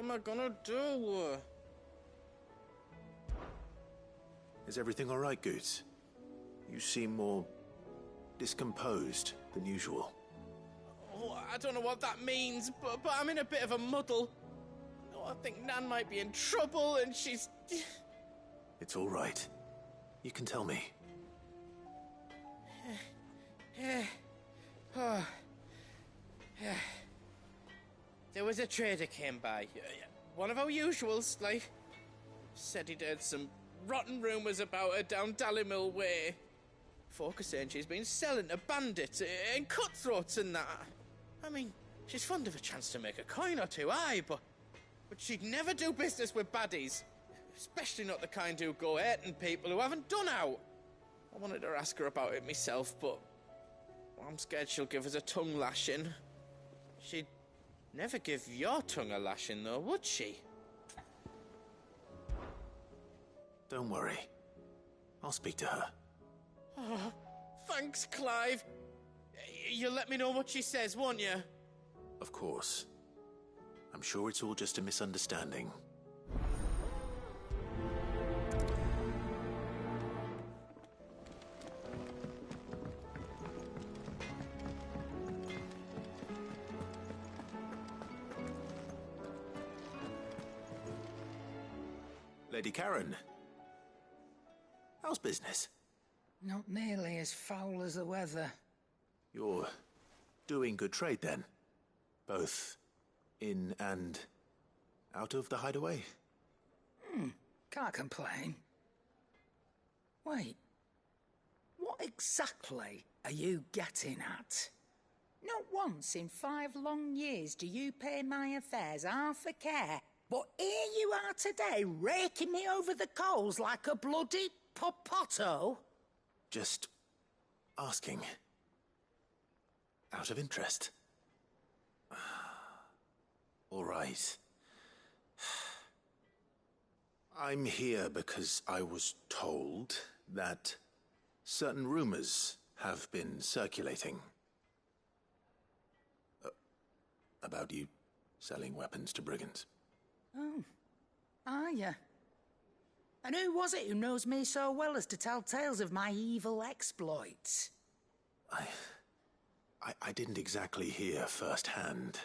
am I gonna do? Is everything alright, Goots? You seem more discomposed than usual. Oh, I don't know what that means, but I'm in a bit of a muddle. Oh, I think Nan might be in trouble and she's... It's alright. You can tell me. There was a trader came by. One of our usuals, like. Said he'd heard some rotten rumours about her down Dallymill Way. Folk are saying she's been selling to bandits and cutthroats and that. I mean, she's fond of a chance to make a coin or two, aye, but she'd never do business with baddies. Especially not the kind who go hurting people who haven't done out. I wanted to ask her about it myself, but I'm scared she'll give us a tongue lashing. She'd never give your tongue a lashing, though, would she? Don't worry. I'll speak to her. Oh, thanks, Clive. You'll let me know what she says, won't you? Of course. I'm sure it's all just a misunderstanding. Lady Karen. How's business? Not nearly as foul as the weather. You're doing good trade, then? Both in and out of the hideaway? Can't complain. Wait. What exactly are you getting at? Not once in 5 long years do you pay my affairs half a care, but here you are today, raking me over the coals like a bloody popoto? Just asking. Out of interest. All right. I'm here because I was told that certain rumors have been circulating. About you selling weapons to brigands. Oh, are you? And who was it who knows me so well as to tell tales of my evil exploits? I didn't exactly hear firsthand.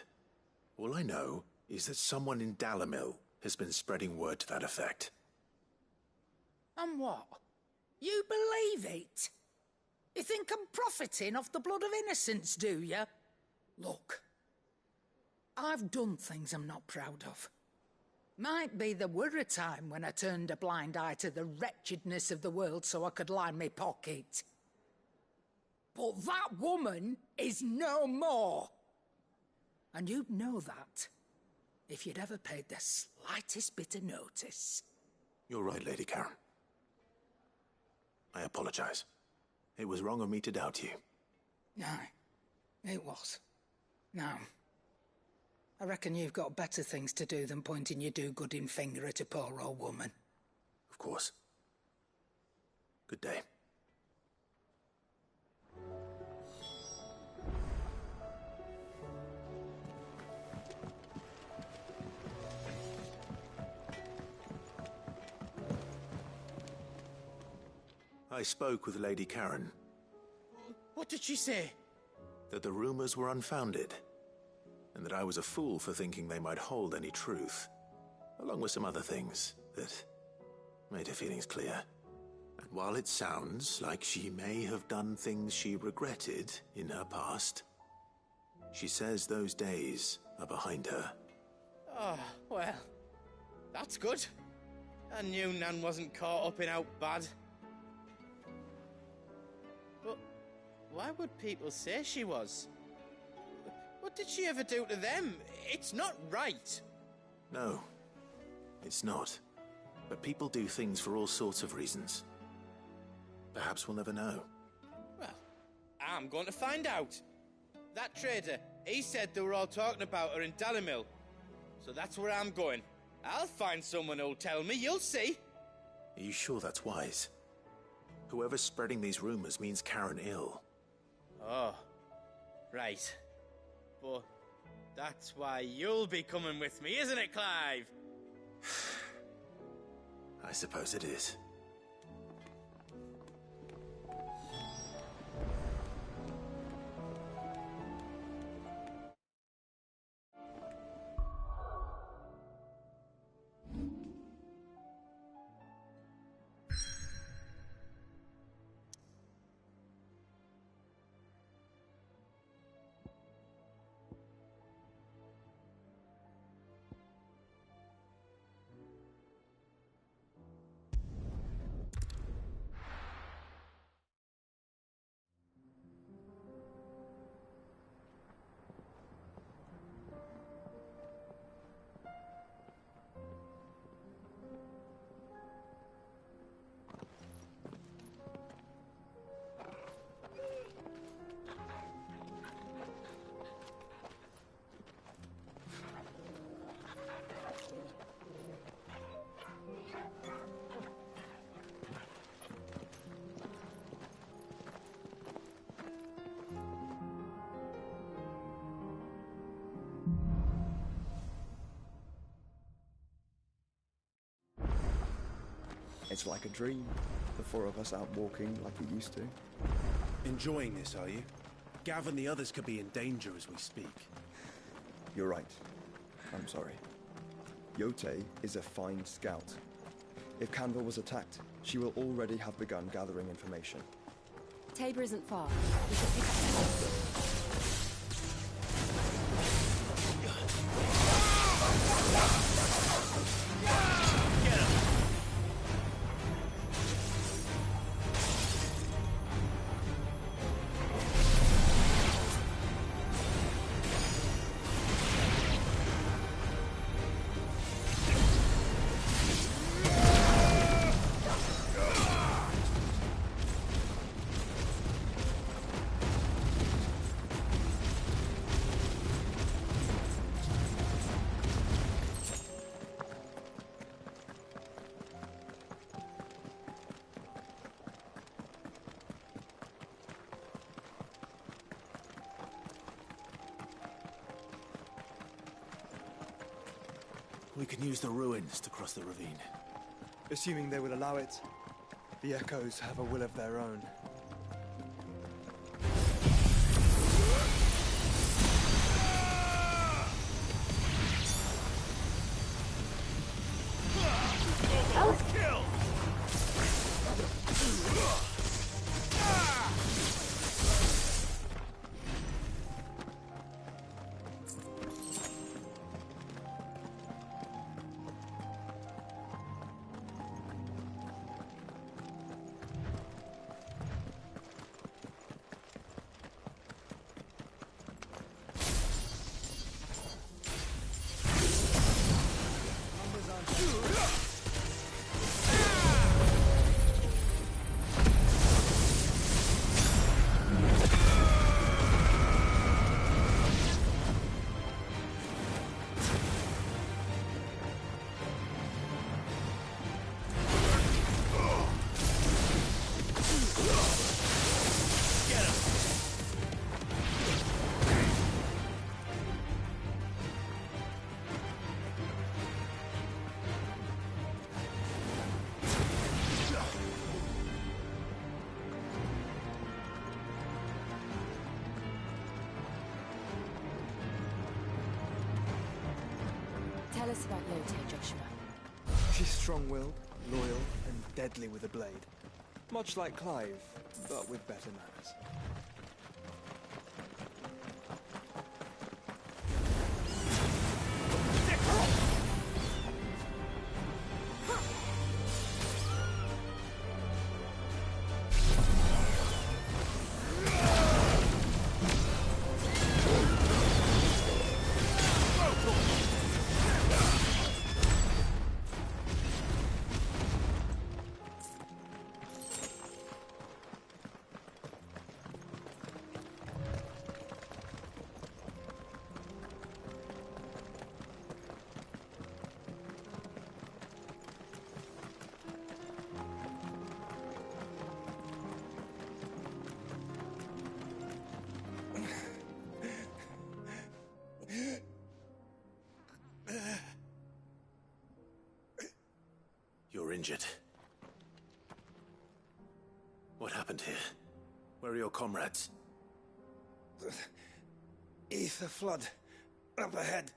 All I know is that someone in Dallymill has been spreading word to that effect. And what? You believe it? You think I'm profiting off the blood of innocents, do you? Look, I've done things I'm not proud of. Might be there were a time when I turned a blind eye to the wretchedness of the world so I could line my pocket. But that woman is no more. And you'd know that if you'd ever paid the slightest bit of notice. You're right, Lady Karen. I apologize. It was wrong of me to doubt you. Aye, it was. Now, I reckon you've got better things to do than pointing your do-gooding finger at a poor old woman. Of course. Good day. I spoke with Lady Karen. What did she say? That the rumors were unfounded, and that I was a fool for thinking they might hold any truth, along with some other things that made her feelings clear. And while it sounds like she may have done things she regretted in her past, she says those days are behind her. Oh, well, that's good. I knew Nan wasn't caught up in out bad. But why would people say she was? What did she ever do to them? It's not right. No, it's not. But people do things for all sorts of reasons. Perhaps we'll never know. Well, I'm going to find out. That trader, he said they were all talking about her in Dallymill. So that's where I'm going. I'll find someone who'll tell me, you'll see. Are you sure that's wise? Whoever's spreading these rumors means Karen ill. Oh, right. But That's why you'll be coming with me, isn't it, Clive? I suppose it is. It's like a dream, the four of us out walking like we used to. Enjoying this, are you? Gav and the others could be in danger as we speak. You're right. I'm sorry. Yote is a fine scout. If Canva was attacked, she will already have begun gathering information. Tabor isn't far. We should pick up the pace. We can use the ruins to cross the ravine. Assuming they would allow it, the Echoes have a will of their own. Tell us about Yote, Joshua. She's strong-willed, loyal, and deadly with a blade. Much like Clive, but with better manners. injured. What happened here? Where are your comrades? The ether flood up ahead.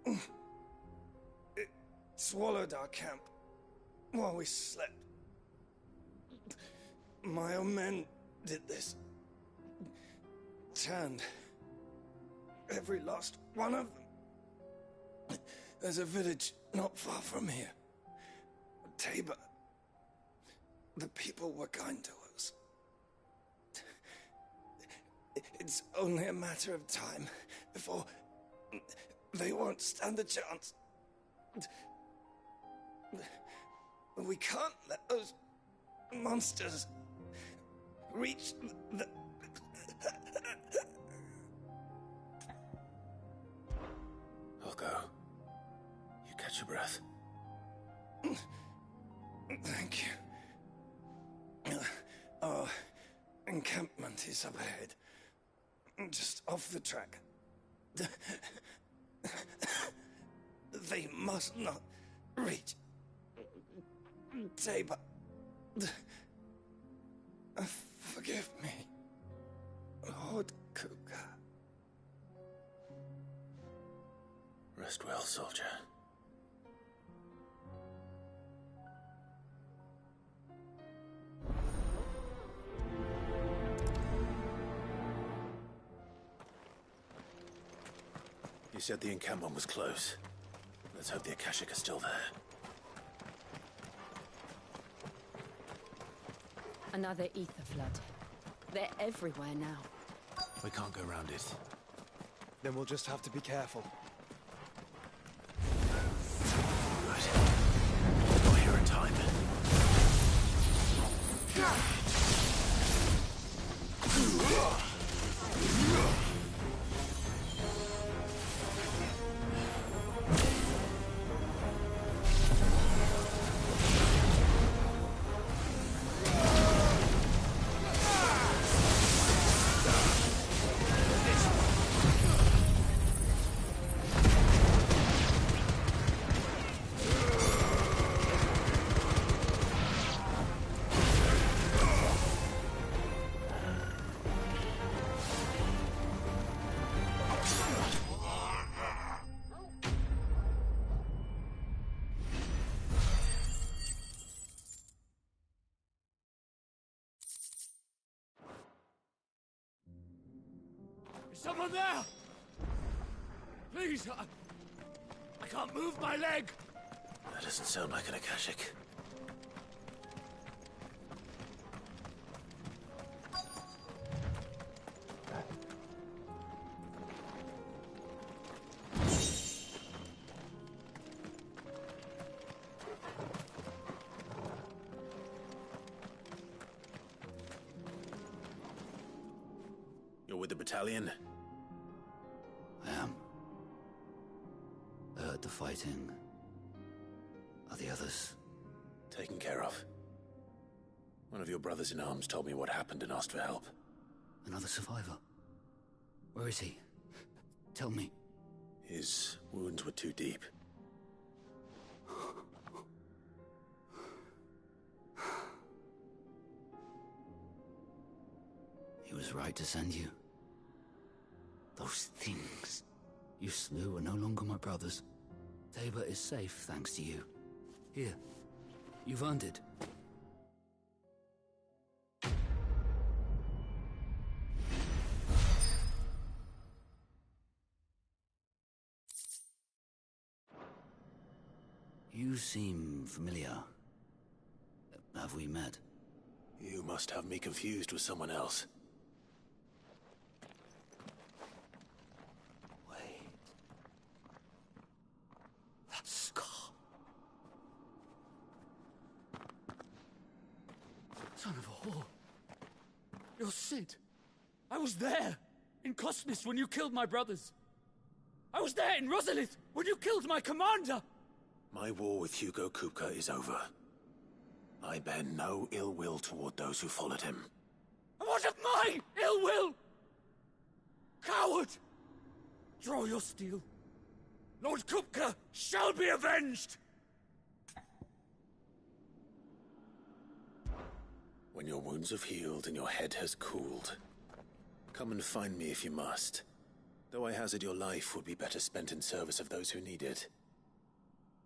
It swallowed our camp while we slept. My own men did this. Turned every last one of them. There's a village not far from here. Tabor. The people were kind to us. It's only a matter of time before they won't stand a chance. We can't let those monsters reach the... I'll go. You catch your breath. Thank you. Our encampment is up ahead. Just off the track. They must not reach Tabor. Forgive me, Lord Kuka. Rest well, soldier. You said the encampment was close. Let's hope the Akashic are still there. Another ether flood. They're everywhere now. We can't go round it. Then we'll just have to be careful. Right. Got here in time. Is someone there? Please, I can't move my leg. That doesn't sound like an Akashic. You're with the battalion? I am. I heard the fighting. Are the others? Taken care of. One of your brothers in arms told me what happened and asked for help. Another survivor? Where is he? Tell me. His wounds were too deep. He was right to send you. Those things you slew are no longer my brothers. Tabor is safe thanks to you. Here, you've earned it. You seem familiar. Have we met? You must have me confused with someone else. Wait. That scar. Son of a whore. You're Sid. I was there in Cosmos when you killed my brothers. I was there in Rosalith when you killed my commander. My war with Hugo Kupka is over. I bear no ill will toward those who followed him. And what of my ill will? Coward! Draw your steel. Lord Kupka shall be avenged! When your wounds have healed and your head has cooled, come and find me if you must. Though I hazard your life would be better spent in service of those who need it.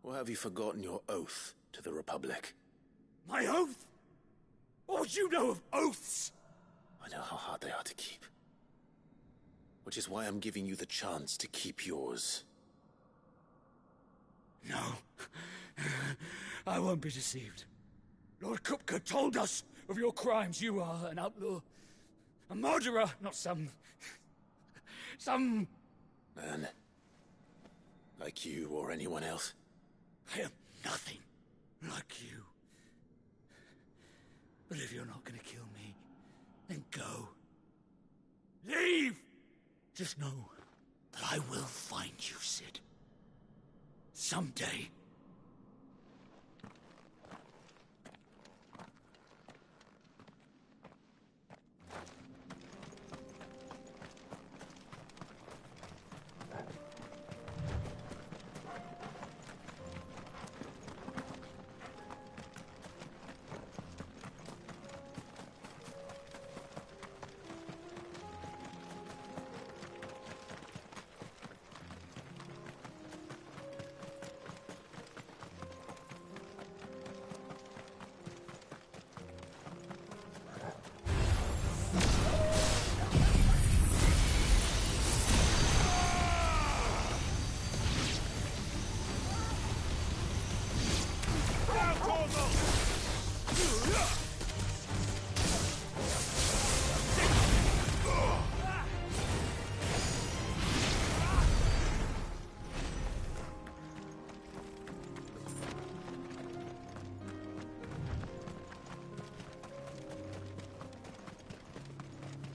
Or have you forgotten your oath to the Republic? My oath? What would you know of oaths? I know how hard they are to keep. Which is why I'm giving you the chance to keep yours. No. I won't be deceived. Lord Kupka told us of your crimes. You are an outlaw. A murderer, not some... Man. Like you or anyone else. I am nothing like you. But if you're not gonna kill me, then go. Leave! Just know that I will find you, Sid. Someday.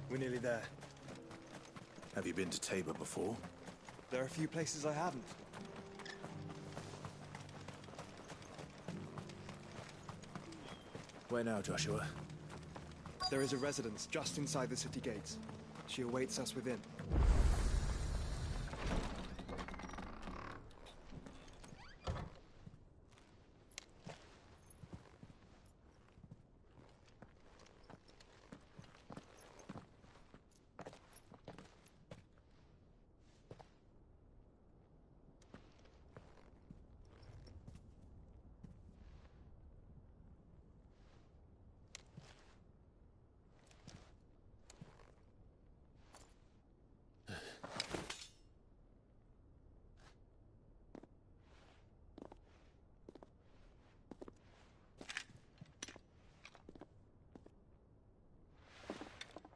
We're nearly there. Have you been to Tabor before? There are a few places I haven't. Where now, Joshua? There is a residence just inside the city gates. She awaits us within.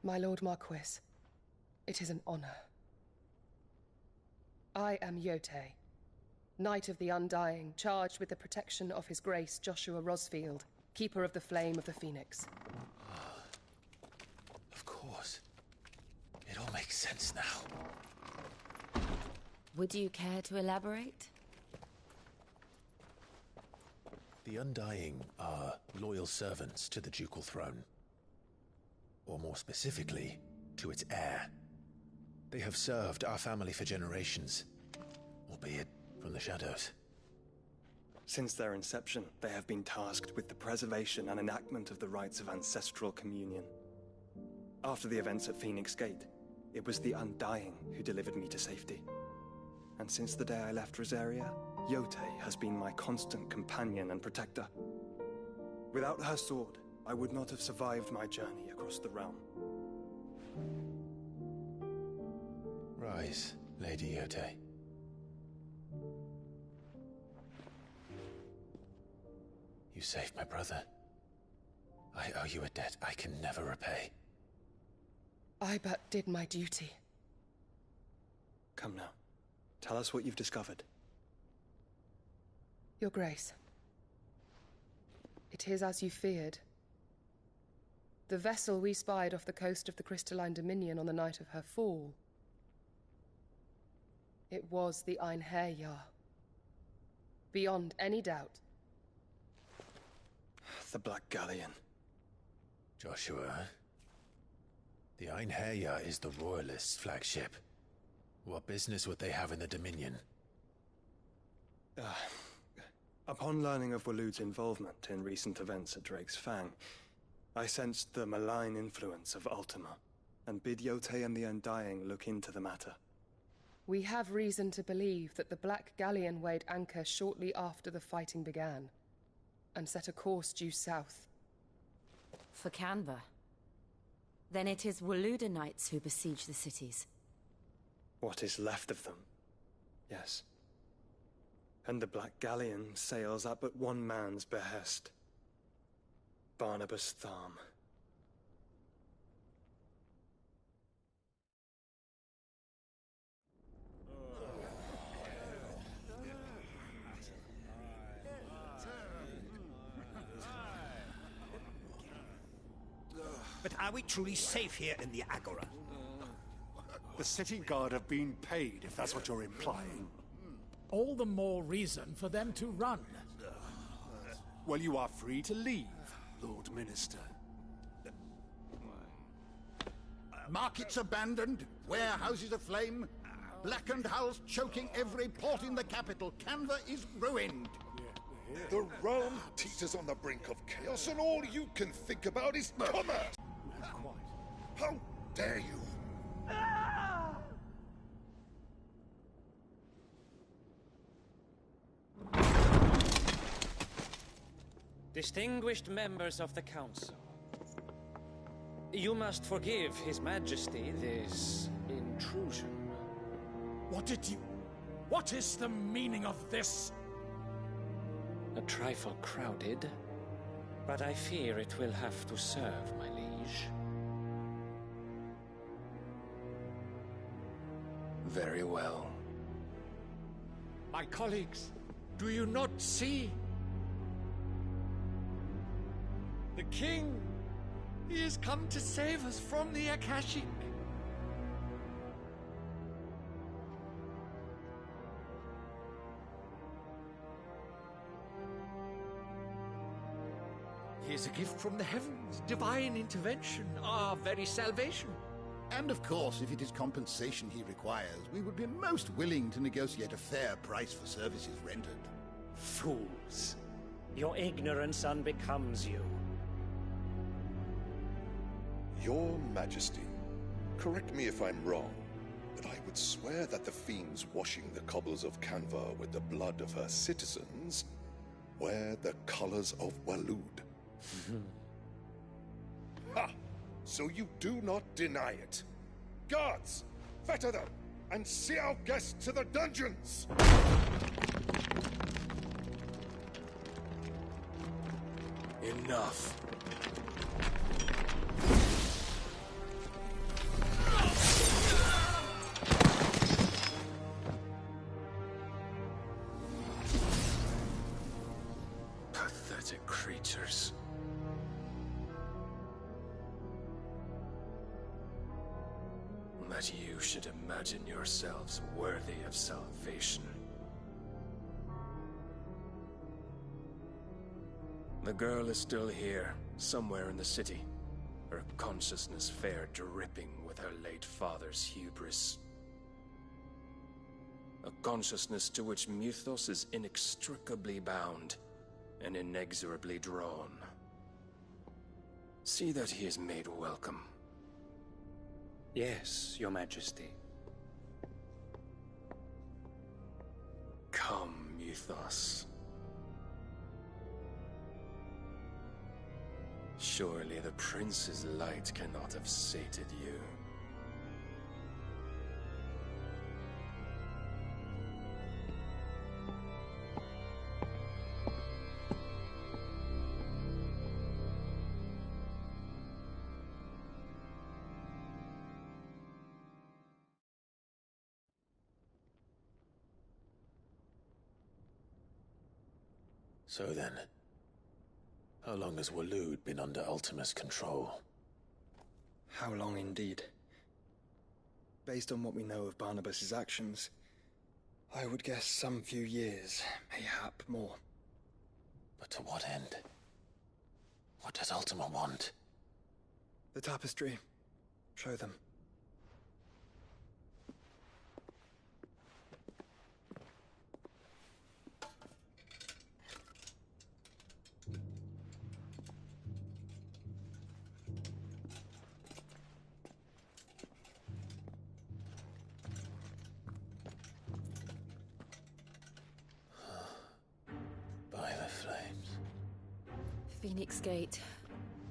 My Lord Marquis, it is an honor. I am Yotei, Knight of the Undying, charged with the protection of His Grace Joshua Rosfield, Keeper of the Flame of the Phoenix. Of course. It all makes sense now. Would you care to elaborate? The Undying are loyal servants to the ducal throne. Or more specifically, to its heir. They have served our family for generations, albeit from the shadows. Since their inception, they have been tasked with the preservation and enactment of the rites of ancestral communion. After the events at Phoenix Gate, it was the Undying who delivered me to safety. And since the day I left Rosaria, Yotei has been my constant companion and protector. Without her sword, I would not have survived my journey across the realm. Rise, Lady Yotei. You saved my brother. I owe you a debt I can never repay. I but did my duty. Come now. Tell us what you've discovered. Your Grace. It is as you feared. The vessel we spied off the coast of the Crystalline Dominion on the night of her fall. It was the Einherjar. Beyond any doubt. The Black Galleon. Joshua, the Einherjar is the Royalists' flagship. What business would they have in the Dominion? Upon learning of Waloed's involvement in recent events at Drake's Fang, I sensed the malign influence of Ultima, and bid Yote and the Undying look into the matter. We have reason to believe that the Black Galleon weighed anchor shortly after the fighting began, and set a course due south. For Canva. Then it is Waluda Knights who besiege the cities. What is left of them, yes. And the Black Galleon sails at but one man's behest. Barnabas Tharm. But are we truly safe here in the Agora? The city guard have been paid, if that's what you're implying. All the more reason for them to run. Well, you are free to leave, Lord Minister. Markets abandoned, warehouses aflame, blackened hulls choking every port in the capital. Canva is ruined. The realm teeters on the brink of chaos, and all you can think about is commerce! How dare you! Distinguished members of the Council, you must forgive His Majesty this intrusion. What is the meaning of this? A trifle crowded, but I fear it will have to serve, my liege. Very well. My colleagues, do you not see? The king! He has come to save us from the Akashic! He is a gift from the heavens, divine intervention, our very salvation. And of course, if it is compensation he requires, we would be most willing to negotiate a fair price for services rendered. Fools. Your ignorance unbecomes you. Your Majesty, correct me if I'm wrong, but I would swear that the fiends washing the cobbles of Canva with the blood of her citizens wear the colors of Walud. Ha! So you do not deny it. Guards, fetter them, and see our guests to the dungeons! Enough. Pathetic creatures. That you should imagine yourselves worthy of salvation. The girl is still here, somewhere in the city. Her consciousness fair dripping with her late father's hubris. A consciousness to which Mythos is inextricably bound and inexorably drawn. See that he is made welcome. Yes, Your Majesty. Come, Mythos. Surely the prince's light cannot have sated you. So then, how long has Walud been under Ultima's control? How long indeed? Based on what we know of Barnabas's actions, I would guess some few years, mayhap more. But to what end? What does Ultima want? The tapestry. Show them. Phoenix Gate,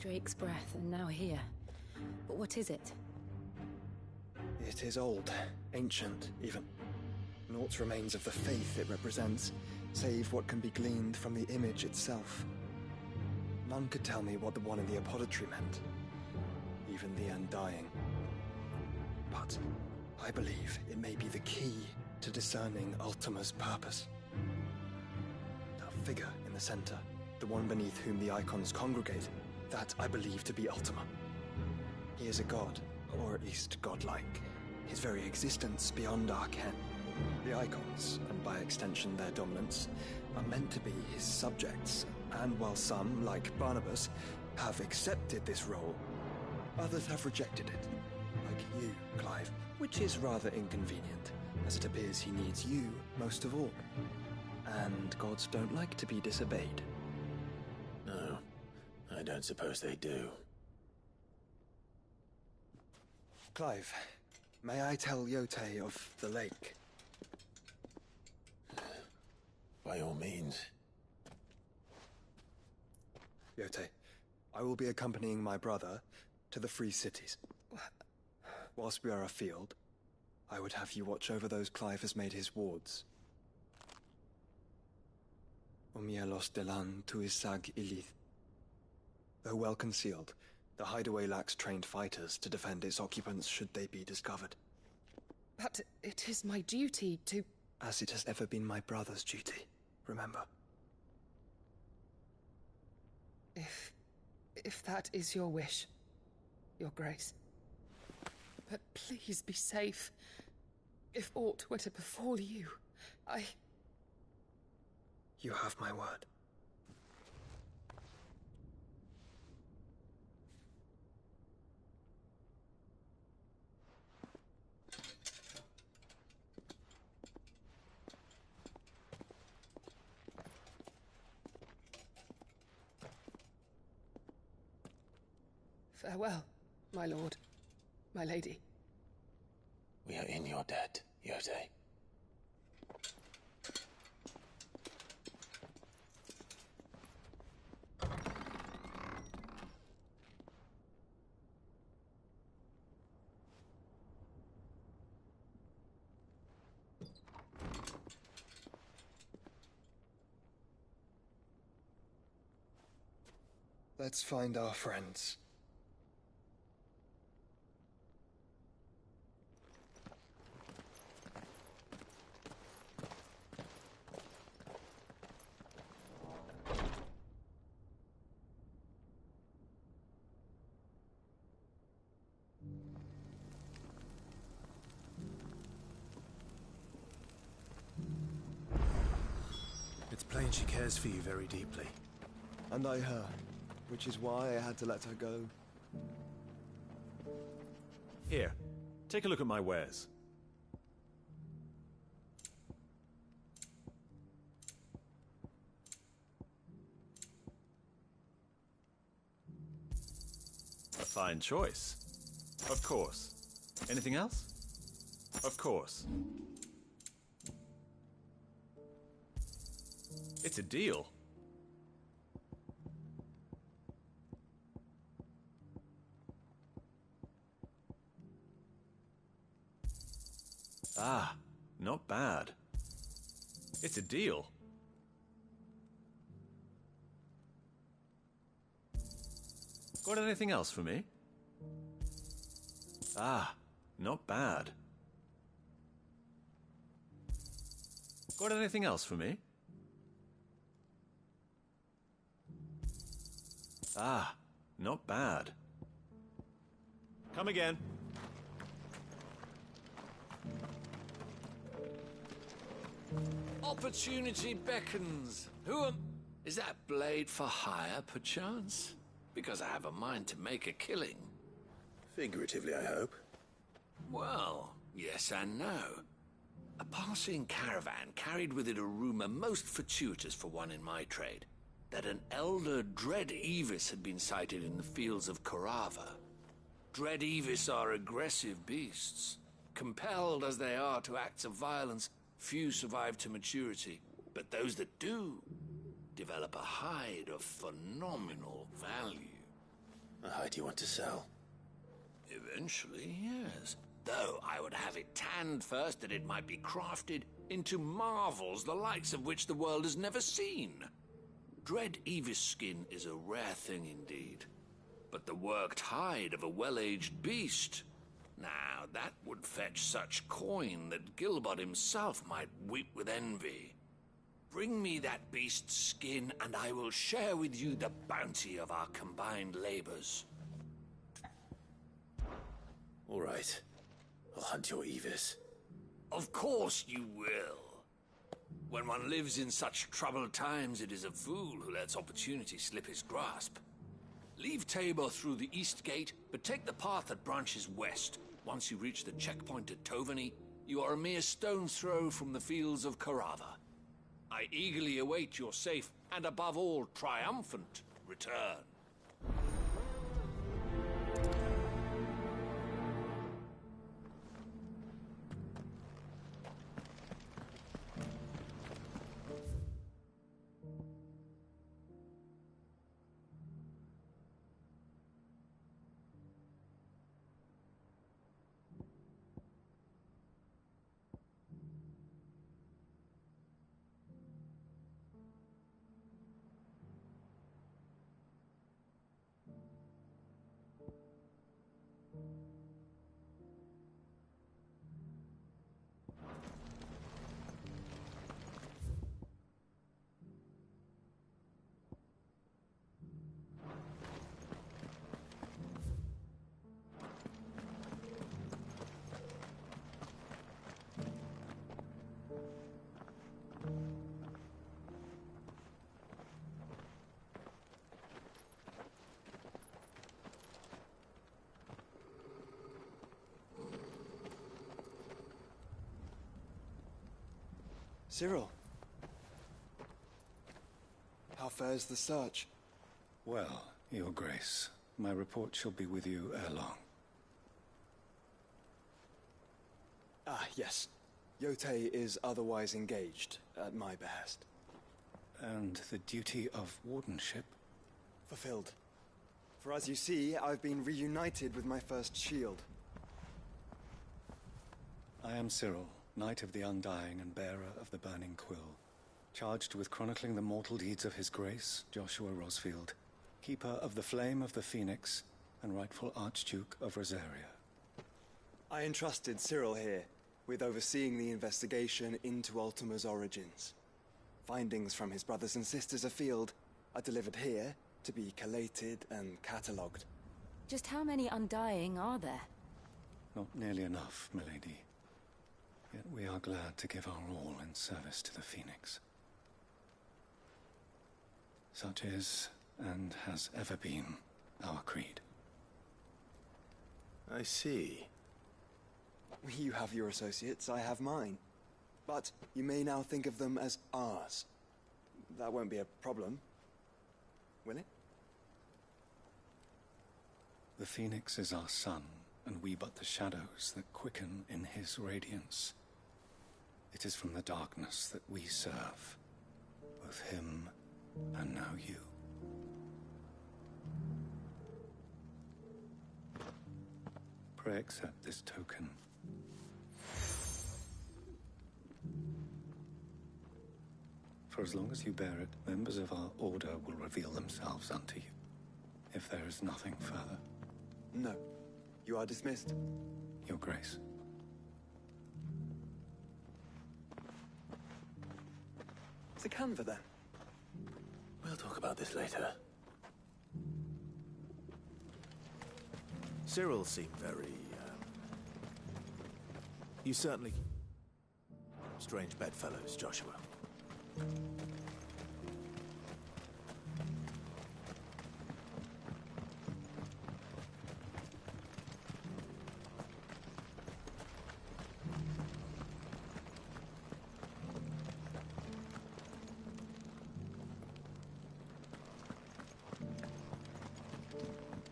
Drake's Breath, and now here. But what is it? It is old, ancient, even. Naught remains of the faith it represents, save what can be gleaned from the image itself. None could tell me what the one in the apothecary meant, even the Undying. But I believe it may be the key to discerning Ultima's purpose. That figure in the center, the one beneath whom the icons congregate, that I believe to be Ultima. He is a god, or at least godlike, his very existence beyond our ken. The icons, and by extension their dominants, are meant to be his subjects, and while some, like Barnabas, have accepted this role, others have rejected it, like you, Clive, which is rather inconvenient, as it appears he needs you most of all. And gods don't like to be disobeyed. No, I don't suppose they do. Clive, may I tell Yote of the lake? By all means. Yote, I will be accompanying my brother to the Free Cities. Whilst we are afield, I would have you watch over those Clive has made his wards. Omielos delan tuisag ilith. Though well concealed, the hideaway lacks trained fighters to defend its occupants should they be discovered. But it is my duty to... As it has ever been my brother's duty, remember. If that is your wish, Your Grace. But please be safe. If aught were to befall you, You have my word. Farewell, my lord, my lady. We are in your debt, Yote. Let's find our friends. It's plain she cares for you very deeply. And I her, which is why I had to let her go. Here, take a look at my wares. A fine choice. Of course. Anything else? Of course. It's a deal. Ah, not bad. It's a deal. Got anything else for me? Ah, not bad. Got anything else for me? Ah, not bad. Come again. Opportunity beckons. Who am... Is that blade for hire, perchance? Because I have a mind to make a killing. Figuratively, I hope. Well, yes and no. A passing caravan carried with it a rumor most fortuitous for one in my trade, that an elder Dread Evis had been sighted in the fields of Korava. Dread Evis are aggressive beasts. Compelled as they are to acts of violence, few survive to maturity, but those that do develop a hide of phenomenal value. A hide you want to sell? Eventually, yes. Though I would have it tanned first that it might be crafted into marvels the likes of which the world has never seen. Dread Evis skin is a rare thing indeed. But the worked hide of a well-aged beast... Now, that would fetch such coin that Gilbert himself might weep with envy. Bring me that beast's skin, and I will share with you the bounty of our combined labors. All right. I'll hunt your Evis. Of course you will. When one lives in such troubled times, it is a fool who lets opportunity slip his grasp. Leave Tabor through the east gate, but take the path that branches west. Once you reach the checkpoint at Tovany, you are a mere stone's throw from the fields of Carava. I eagerly await your safe, and above all, triumphant return. Cyril. How fares the search? Well, Your Grace, my report shall be with you ere long. Ah, yes. Yotei is otherwise engaged, at my behest. And the duty of wardenship? Fulfilled. For as you see, I've been reunited with my first shield. I am Cyril, Knight of the Undying and bearer of the Burning Quill, charged with chronicling the mortal deeds of His Grace, Joshua Rosfield, Keeper of the Flame of the Phoenix, and rightful Archduke of Rosaria. I entrusted Cyril here with overseeing the investigation into Ultima's origins. Findings from his brothers and sisters afield are delivered here to be collated and catalogued. Just how many Undying are there? Not nearly enough, milady. Yet we are glad to give our all in service to the Phoenix. Such is, and has ever been, our creed. I see. You have your associates, I have mine. But you may now think of them as ours. That won't be a problem, will it? The Phoenix is our sun, and we but the shadows that quicken in his radiance. It is from the darkness that we serve, both him and now you. Pray accept this token. For as long as you bear it, members of our order will reveal themselves unto you, if there is nothing further. No. You are dismissed. Your Grace. The Canva, then? We'll talk about this later. Cyril seemed very, You certainly... Strange bedfellows, Joshua.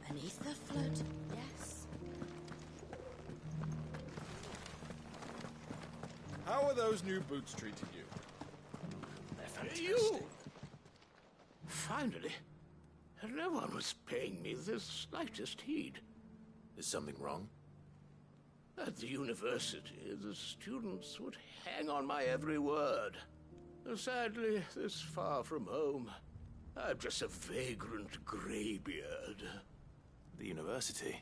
Beneath the flood, yes. How are those new boots treating you? They're fantastic. finally. No one was paying me the slightest heed. Is something wrong? At the university, the students would hang on my every word. Sadly, this far from home, I'm just a vagrant greybeard. The university?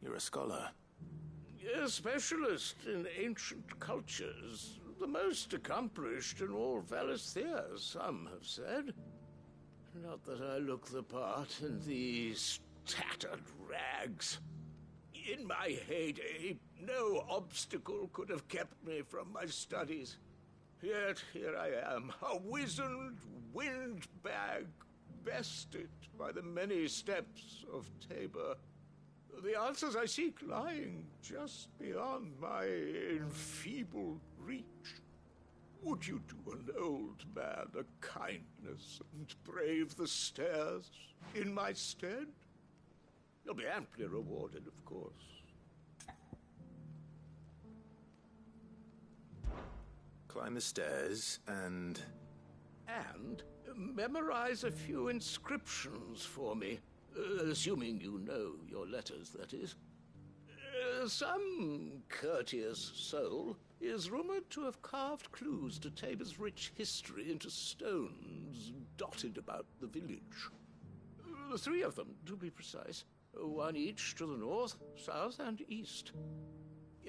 You're a scholar. A specialist in ancient cultures. The most accomplished in all Valisthea, some have said. Not that I look the part in these tattered rags. In my heyday, no obstacle could have kept me from my studies. Yet here I am, a wizened windbag, bested by the many steps of Tabor. The answers I seek lying just beyond my enfeebled reach. Would you do an old man a kindness and brave the stairs in my stead? You'll be amply rewarded, of course. Climb the stairs and memorize a few inscriptions for me. Assuming you know your letters, that is. Some courteous soul is rumored to have carved clues to Tabor's rich history into stones dotted about the village. 3 of them, to be precise. 1 each to the north, south, and east.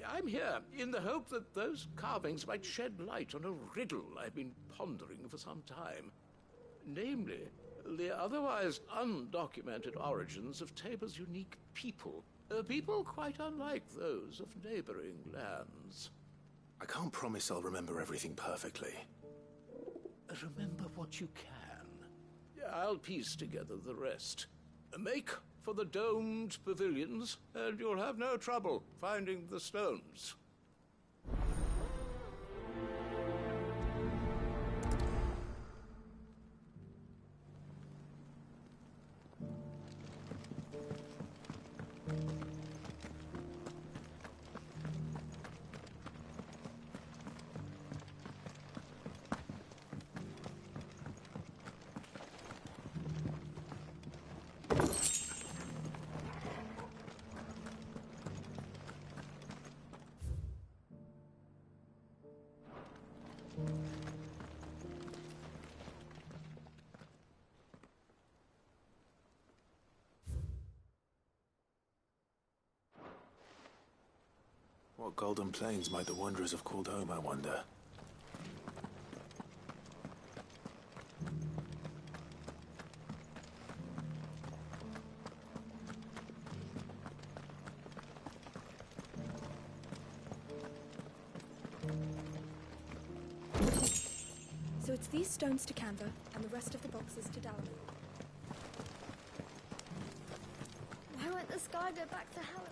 I'm here in the hope that those carvings might shed light on a riddle I've been pondering for some time. Namely, the otherwise undocumented origins of Tabor's unique people. People quite unlike those of neighboring lands. I can't promise I'll remember everything perfectly. Remember what you can. I'll piece together the rest. Make for the domed pavilions, and you'll have no trouble finding the stones. What golden plains might the wanderers have called home, I wonder? So it's these stones to Canva, and the rest of the boxes to Dalaman. Why won't the sky go back to hell?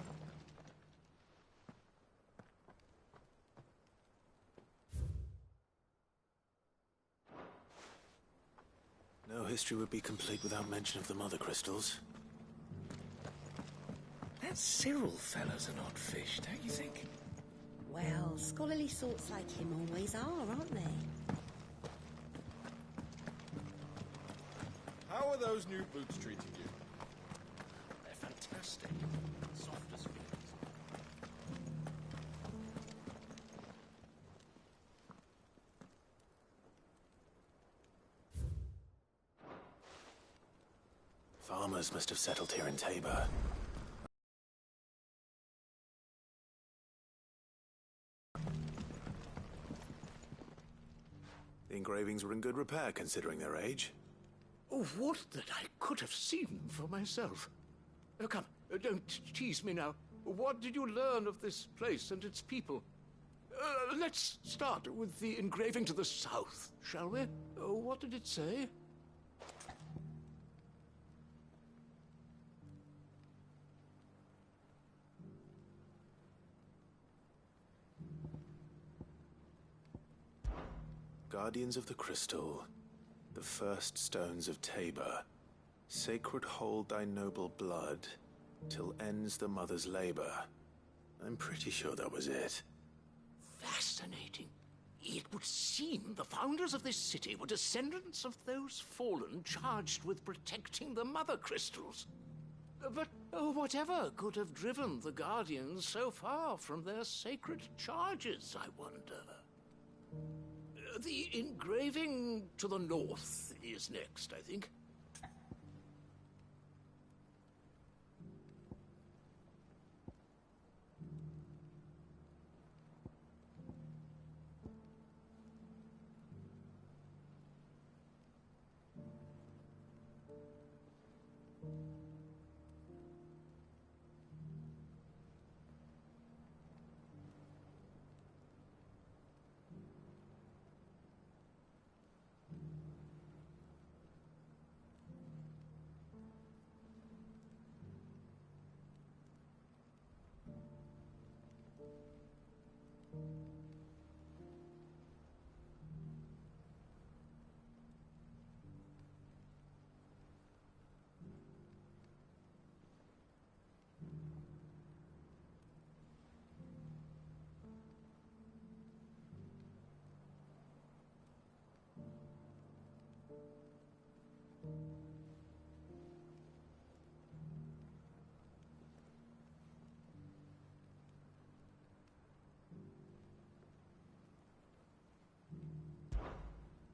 No history would be complete without mention of the mother crystals. That Cyril fella's an odd fish, don't you think? Well, scholarly sorts like him always are, aren't they? How are those new boots treating you? They're fantastic. Soft as feathers. Farmers must have settled here in Tabor. The engravings were in good repair considering their age. Oh, would that I could have seen them for myself. Come, don't tease me now. What did you learn of this place and its people? Let's start with the engraving to the south, shall we? What did it say? Guardians of the Crystal, the first stones of Tabor, sacred hold thy noble blood, till ends the mother's labor. I'm pretty sure that was it. Fascinating. It would seem the founders of this city were descendants of those fallen charged with protecting the mother crystals. But whatever could have driven the Guardians so far from their sacred charges, I wonder? The engraving to the north is next, I think.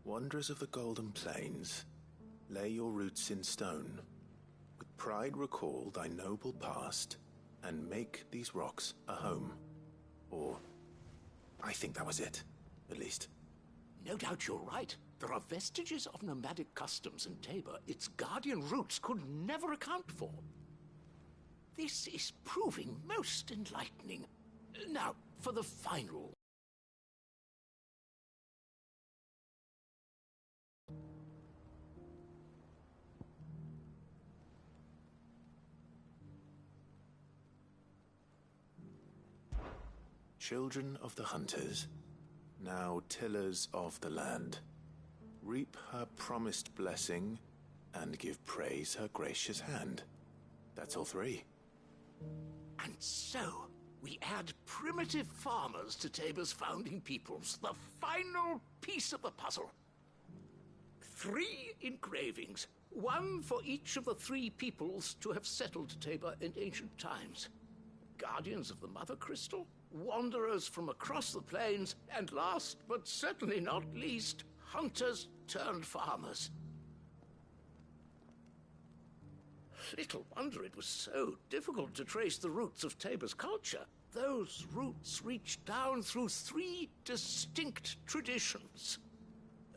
Wanderers of the Golden Plains, lay your roots in stone. With pride recall thy noble past, and make these rocks a home. Or, I think that was it, at least. No doubt you're right. There are vestiges of nomadic customs in Tabor its guardian roots could never account for. This is proving most enlightening. Now, for the final. Children of the hunters, now tillers of the land, reap her promised blessing and give praise her gracious hand. That's all three. And so, we add primitive farmers to Tabor's founding peoples, the final piece of the puzzle. 3 engravings, one for each of the 3 peoples to have settled Tabor in ancient times. Guardians of the Mother Crystal, wanderers from across the plains, and last but certainly not least, hunters turned farmers. Little wonder it was so difficult to trace the roots of Tabor's culture. Those roots reach down through 3 distinct traditions.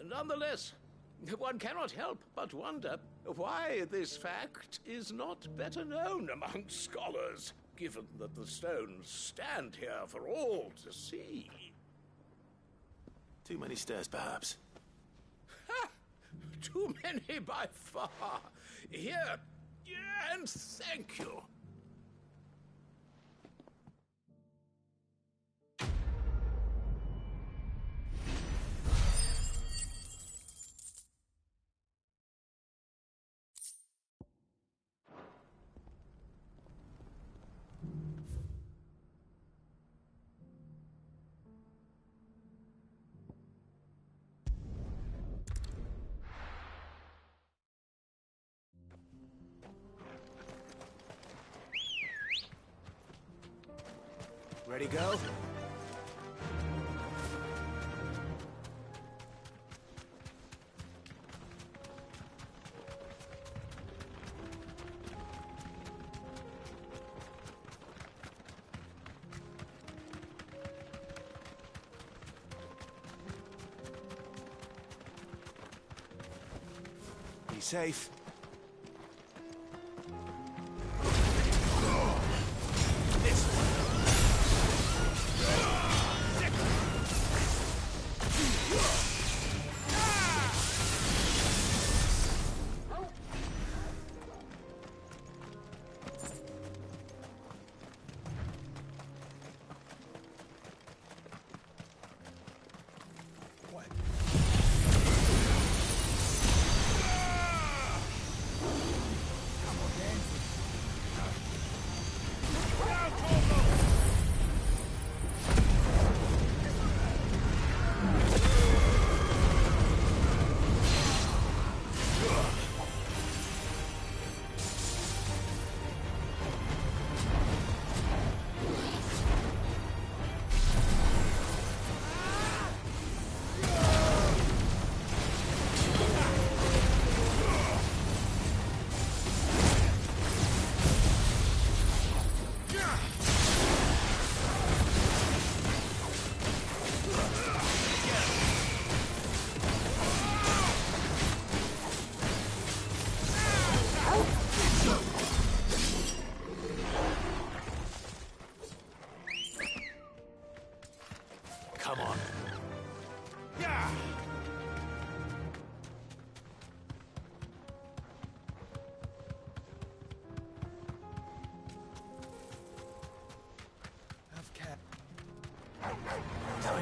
Nonetheless, one cannot help but wonder why this fact is not better known among scholars, given that the stones stand here for all to see. Too many stairs, perhaps. Ha! Too many by far. Here, and thank you. Ready, go? Be safe.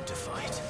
time to fight.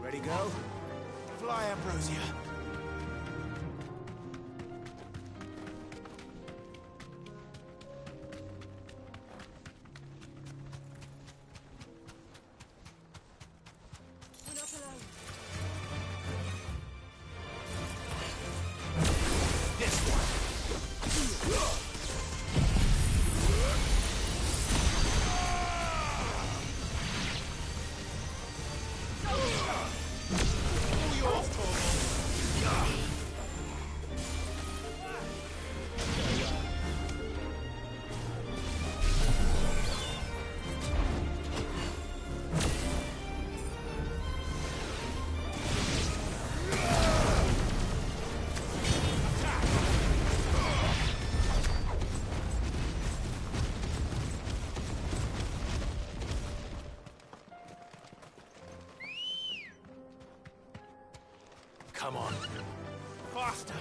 Ready, go? Fly, Ambrosia. We're not alone. This one. Come on. Faster!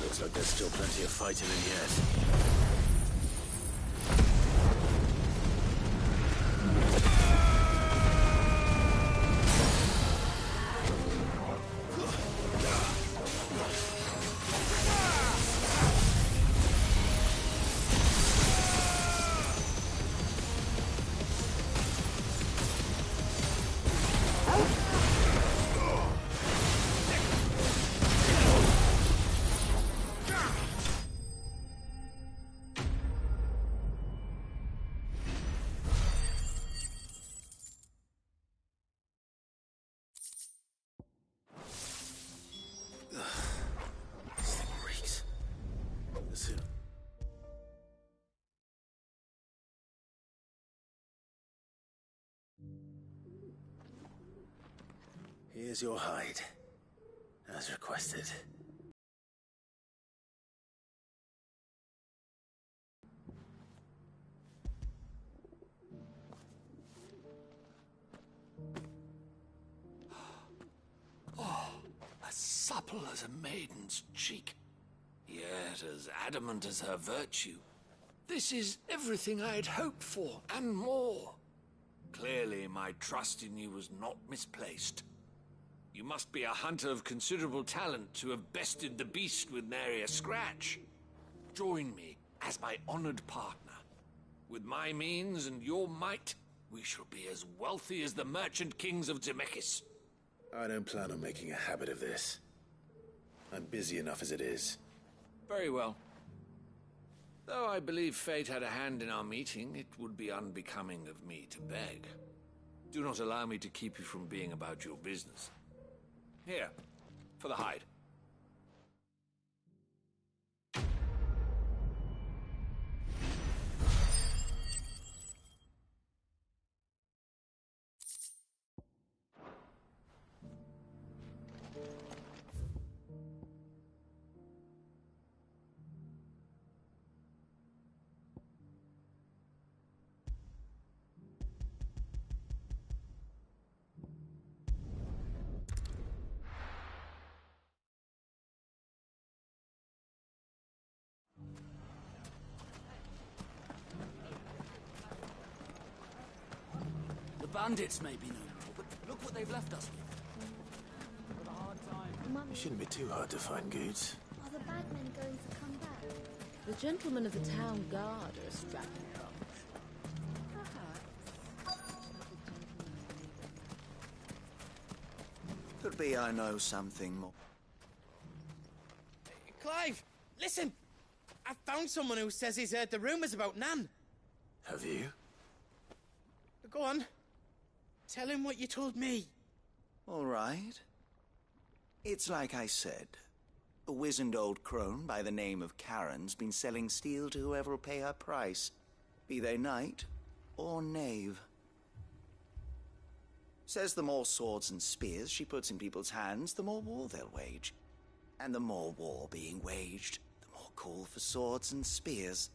Looks like there's still plenty of fighting in yet. Here's your hide, as requested. Oh, as supple as a maiden's cheek, yet as adamant as her virtue. This is everything I had hoped for, and more. Clearly, my trust in you was not misplaced. You must be a hunter of considerable talent to have bested the beast with nary a scratch. Join me as my honored partner. With my means and your might, we shall be as wealthy as the merchant kings of Zemeckis. I don't plan on making a habit of this. I'm busy enough as it is. Very well. Though I believe fate had a hand in our meeting, it would be unbecoming of me to beg. Do not allow me to keep you from being about your business. Here, for the hide. bandits may be no more, but look what they've left us with. What a hard time. It shouldn't be too hard to find goods. Are the bad men going to come back? The gentlemen of the town guard are a strapping bunch. Could be I know something more. Clive, listen! I found someone who says he's heard the rumours about Nan. Have you? Go on. Tell him what you told me. All right. It's like I said. A wizened old crone by the name of Karen's been selling steel to whoever will pay her price, be they knight or knave. Says the more swords and spears she puts in people's hands, the more war they'll wage. And the more war being waged, the more call for swords and spears.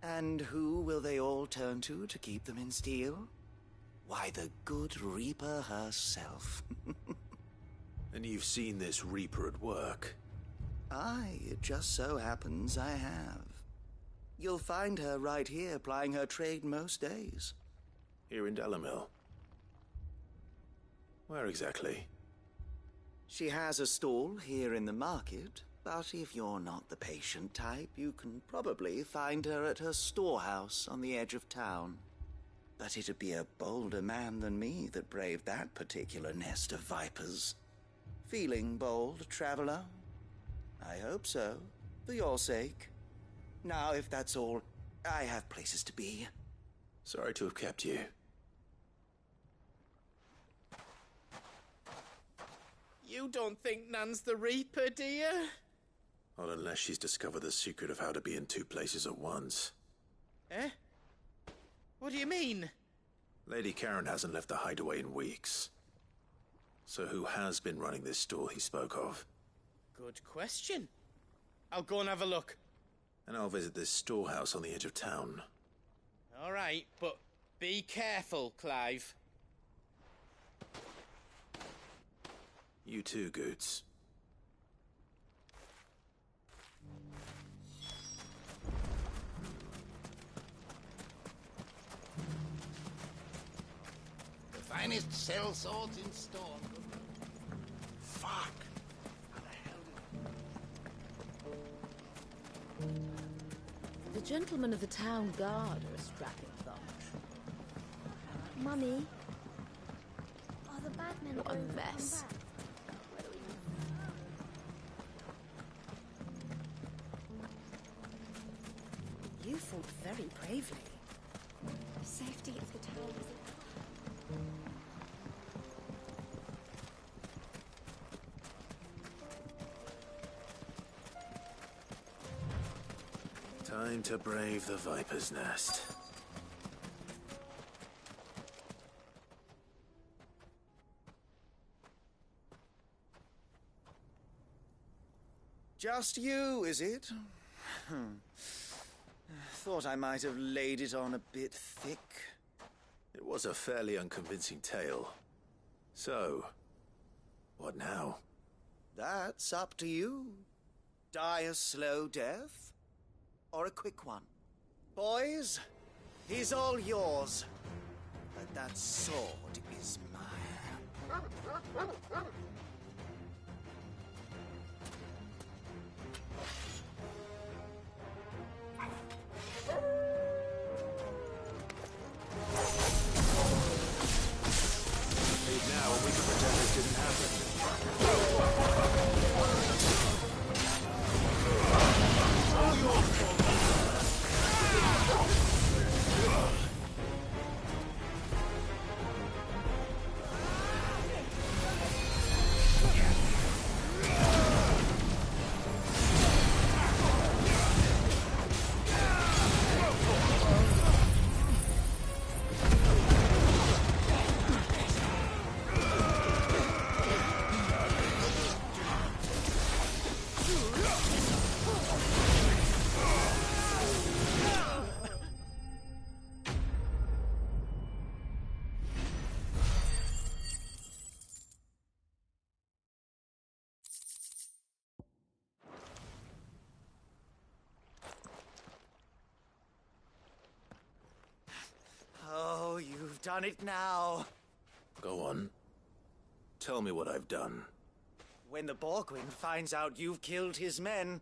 And who will they all turn to keep them in steel? Why, the good Reaper herself. And you've seen this Reaper at work? Aye, it just so happens I have. You'll find her right here plying her trade most days. Here in Dalimil? Where exactly? She has a stall here in the market, but if you're not the patient type, you can probably find her at her storehouse on the edge of town. But it'd be a bolder man than me that braved that particular nest of vipers. Feeling bold, traveler? I hope so, for your sake. Now, if that's all, I have places to be. Sorry to have kept you. You don't think Nan's the Reaper, do you? Not unless she's discovered the secret of how to be in two places at once. Eh? What do you mean? Lady Karen hasn't left the hideaway in weeks. So who has been running this stall he spoke of? Good question. I'll go and have a look. And I'll visit this storehouse on the edge of town. All right, but be careful, Clive. You too, Goots. The finest cell swords in store. Fuck! The gentlemen of the town guard are a strapping bunch. Mummy, are the bad men What a going to come mess. back? You fought very bravely. The safety of the town is Time to brave the Viper's Nest. Just you, is it? Thought I might have laid it on a bit thick. It was a fairly unconvincing tale. So, what now? That's up to you. Die a slow death, or a quick one. Boys, he's all yours. But that sword is mine. Leave now and we can pretend this didn't happen. done it now. Go on. Tell me what I've done. When the Borgwyn finds out you've killed his men,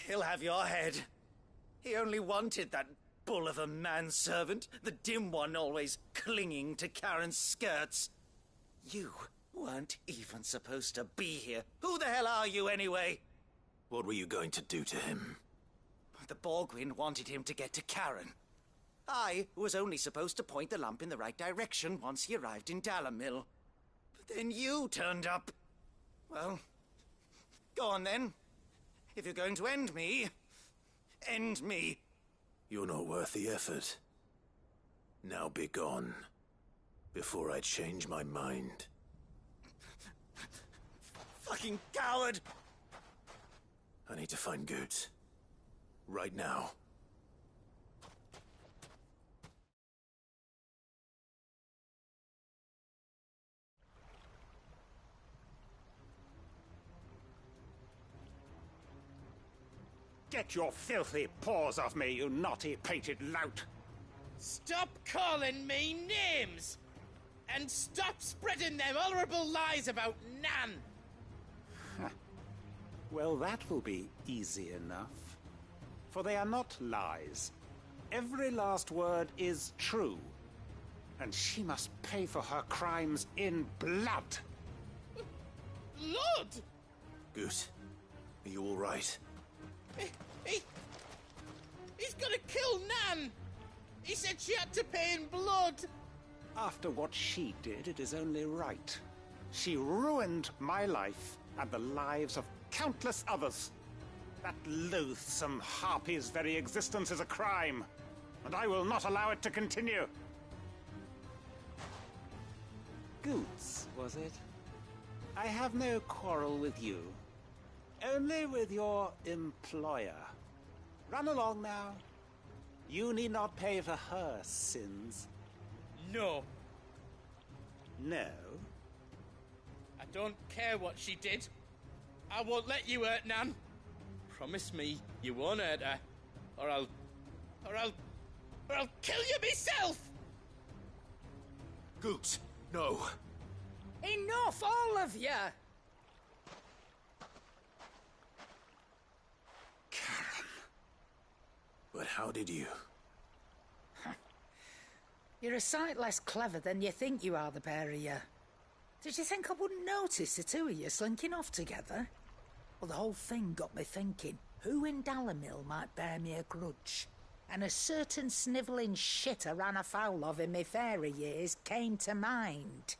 he'll have your head. He only wanted that bull of a manservant, the dim one always clinging to Karen's skirts. You weren't even supposed to be here. Who the hell are you, anyway? What were you going to do to him? The Borgwyn wanted him to get to Karen. I was only supposed to point the lamp in the right direction once he arrived in Dalamil. But then you turned up. Well, go on then. If you're going to end me, end me. You're not worth the effort. Now be gone, before I change my mind. Fucking coward! I need to find Goots. Right now. Get your filthy paws off me, you naughty-pated lout! Stop calling me names! And stop spreading them horrible lies about Nan! Well, that will be easy enough. For they are not lies. Every last word is true. And she must pay for her crimes in blood. Blood? Goot, are you all right? He's gonna kill Nan! He said she had to pay in blood! After what she did, it is only right. She ruined my life and the lives of countless others. That loathsome harpy's very existence is a crime, and I will not allow it to continue. Goots, was it? I have no quarrel with you. Only with your employer. Run along now. You need not pay for her sins. No. No? I don't care what she did. I won't let you hurt Nan. Promise me you won't hurt her, or I'll kill you myself! Goots, no. Enough, all of you! But how did you? You're a sight less clever than you think you are, the pair of you. Did you think I wouldn't notice the two of you slinking off together? Well, the whole thing got me thinking, who in Dalamil might bear me a grudge? And a certain snivelling shit I ran afoul of in my fairy years came to mind.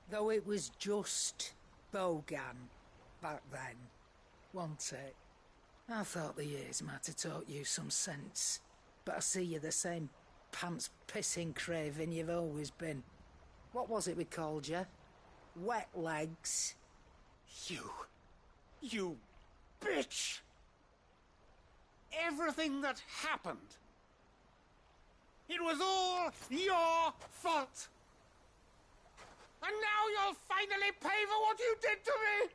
Though it was just Bogan back then, wasn't it? I thought the years might have taught you some sense, but I see you're the same pants-pissing craven you've always been. What was it we called you? Wet legs? You bitch! Everything that happened, it was all your fault! And now you'll finally pay for what you did to me!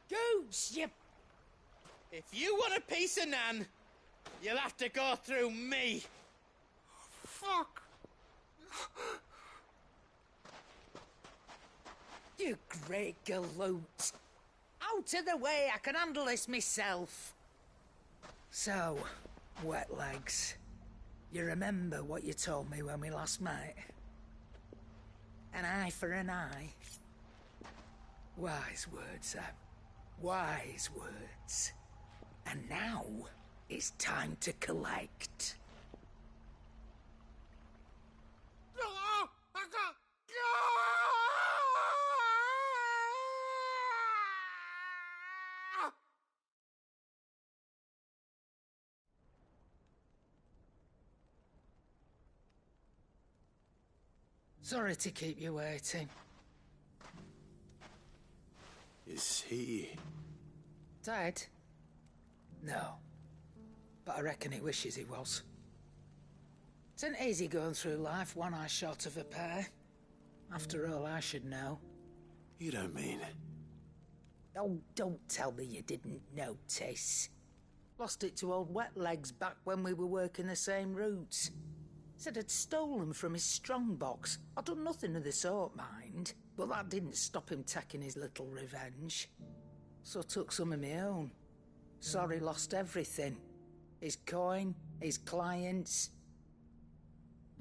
Goots, you... If you want a piece of Nan, you'll have to go through me. Fuck! You great galoot. Out of the way, I can handle this myself. So, wet legs, you remember what you told me when we last met? An eye for an eye. Wise words, Sam. Wise words. And now, it's time to collect. Sorry to keep you waiting. Is he... Dead? No. But I reckon he wishes he was. It isn't easy going through life one eye short of a pair. After all, I should know. You don't mean... Oh, don't tell me you didn't notice. Lost it to old Wet Legs back when we were working the same routes. Said I'd stolen from his strongbox. I'd done nothing of the sort, mind. But that didn't stop him taking his little revenge. So I took some of my own. Sorry, lost everything. His coin, his clients.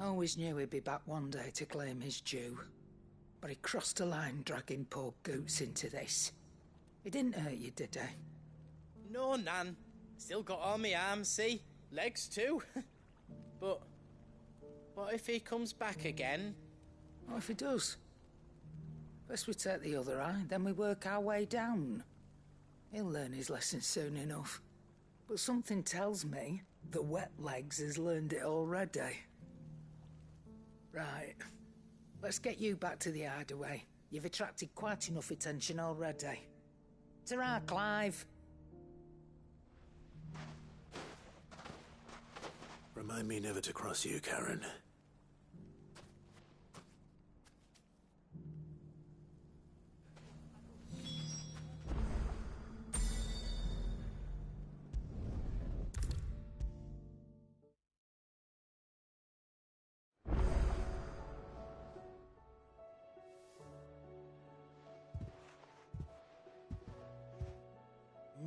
Always knew he'd be back one day to claim his due. But he crossed a line dragging poor Goots into this. He didn't hurt you, did he? No, Nan. Still got all my arms, see? Legs too. But what if he comes back again? What if he does? First we take the other eye, then we work our way down. He'll learn his lesson soon enough. But something tells me that Wet Legs has learned it already. Right. Let's get you back to the hideaway. You've attracted quite enough attention already. Ta-ra, Clive. Remind me never to cross you, Karen.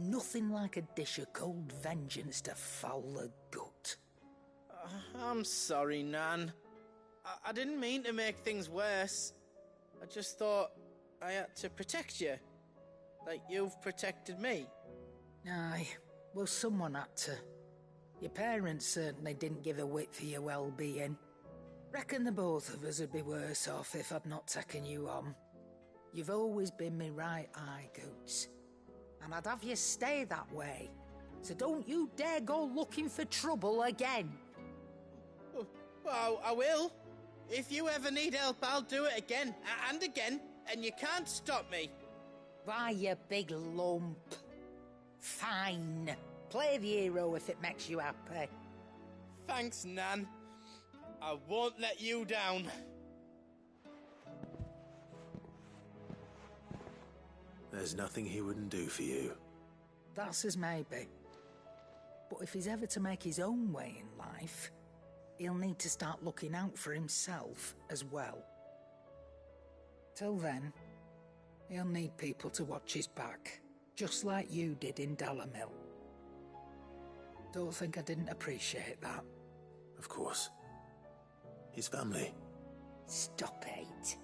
Nothing like a dish of cold vengeance to foul the gut. I'm sorry, Nan. I didn't mean to make things worse. I just thought I had to protect you. Like you've protected me. Aye, well, someone had to. Your parents certainly didn't give a whit for your well-being. Reckon the both of us would be worse off if I'd not taken you on. You've always been me right eye, Goots. And I'd have you stay that way. So don't you dare go looking for trouble again. Well, I will. If you ever need help, I'll do it again and again, and you can't stop me. Why, you big lump. Fine. Play the hero if it makes you happy. Thanks, Nan. I won't let you down. There's nothing he wouldn't do for you. That's as maybe. But if he's ever to make his own way in life, he'll need to start looking out for himself as well. Till then, he'll need people to watch his back, just like you did in Dalamil. Don't think I didn't appreciate that. Of course. His family. Stop it.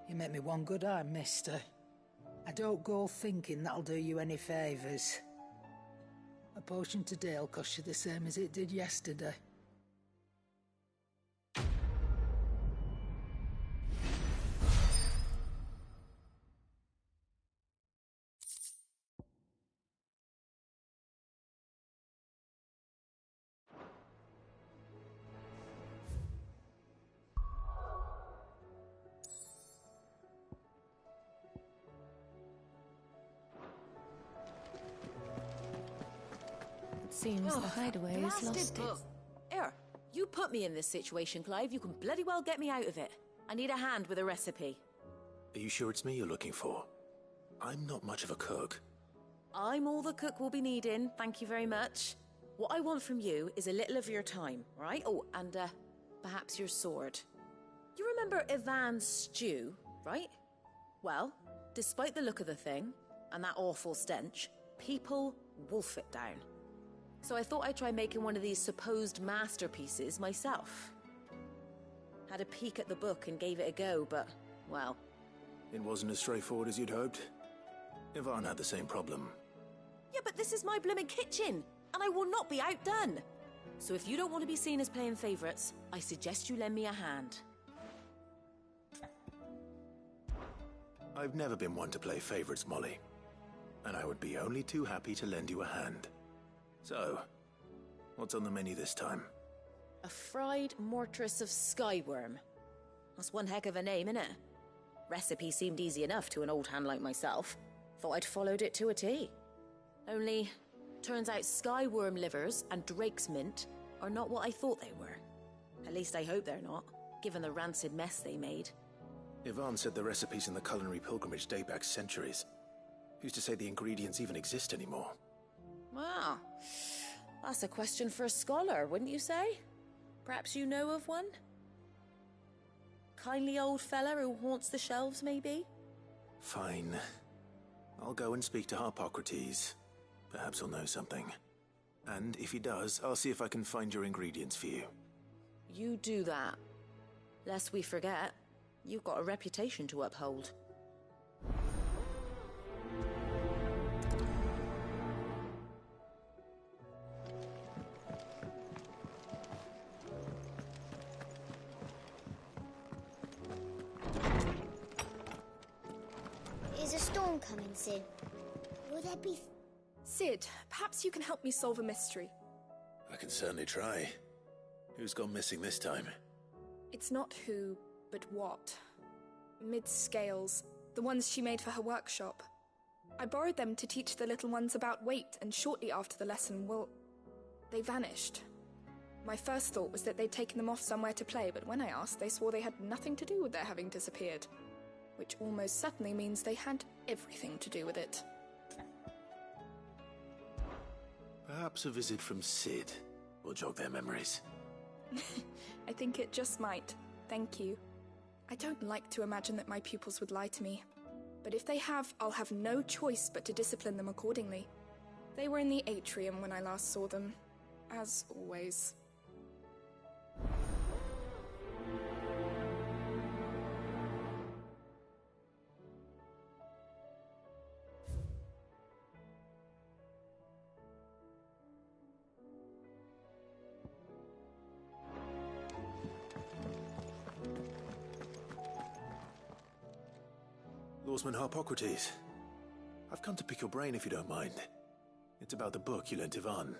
You make me one good eye, mister. I don't go thinking that'll do you any favours. A potion today'll cost you the same as it did yesterday. Seems the hideaway has lost it. Here, you put me in this situation, Clive. You can bloody well get me out of it. I need a hand with a recipe. Are you sure it's me you're looking for? I'm not much of a cook. I'm all the cook will be needing, thank you very much. What I want from you is a little of your time, right? Oh, and perhaps your sword. You remember Ivan's stew, right? Well, despite the look of the thing, and that awful stench, people wolf it down. So I thought I'd try making one of these supposed masterpieces myself. Had a peek at the book and gave it a go, but, well... It wasn't as straightforward as you'd hoped? Ivan had the same problem. Yeah, but this is my blimmin' kitchen, and I will not be outdone. So if you don't want to be seen as playing favourites, I suggest you lend me a hand. I've never been one to play favourites, Molly. And I would be only too happy to lend you a hand. So, what's on the menu this time? A fried mortress of skyworm. That's one heck of a name, innit? Recipe seemed easy enough to an old hand like myself. Thought I'd followed it to a T. Only, turns out skyworm livers and drake's mint are not what I thought they were. At least I hope they're not, given the rancid mess they made. Ivan said the recipes in the culinary pilgrimage date back centuries. Who's to say the ingredients even exist anymore? Wow. That's a question for a scholar, wouldn't you say? Perhaps you know of one? Kindly old fella who haunts the shelves, maybe? Fine. I'll go and speak to Harpocrates. Perhaps he'll know something. And if he does, I'll see if I can find your ingredients for you. You do that. Lest we forget, you've got a reputation to uphold. Is a storm coming, Sid? Will there be... Sid, perhaps you can help me solve a mystery. I can certainly try. Who's gone missing this time? It's not who, but what. Mid-scales, the ones she made for her workshop. I borrowed them to teach the little ones about weight, and shortly after the lesson, well, they vanished. My first thought was that they'd taken them off somewhere to play, but when I asked, they swore they had nothing to do with their having disappeared. Which almost certainly means they had everything to do with it. Perhaps a visit from Sid will jog their memories. I think it just might. Thank you. I don't like to imagine that my pupils would lie to me. But if they have, I'll have no choice but to discipline them accordingly. They were in the atrium when I last saw them. As always. Lawsman Harpocrates. I've come to pick your brain if you don't mind. It's about the book you lent Ivan.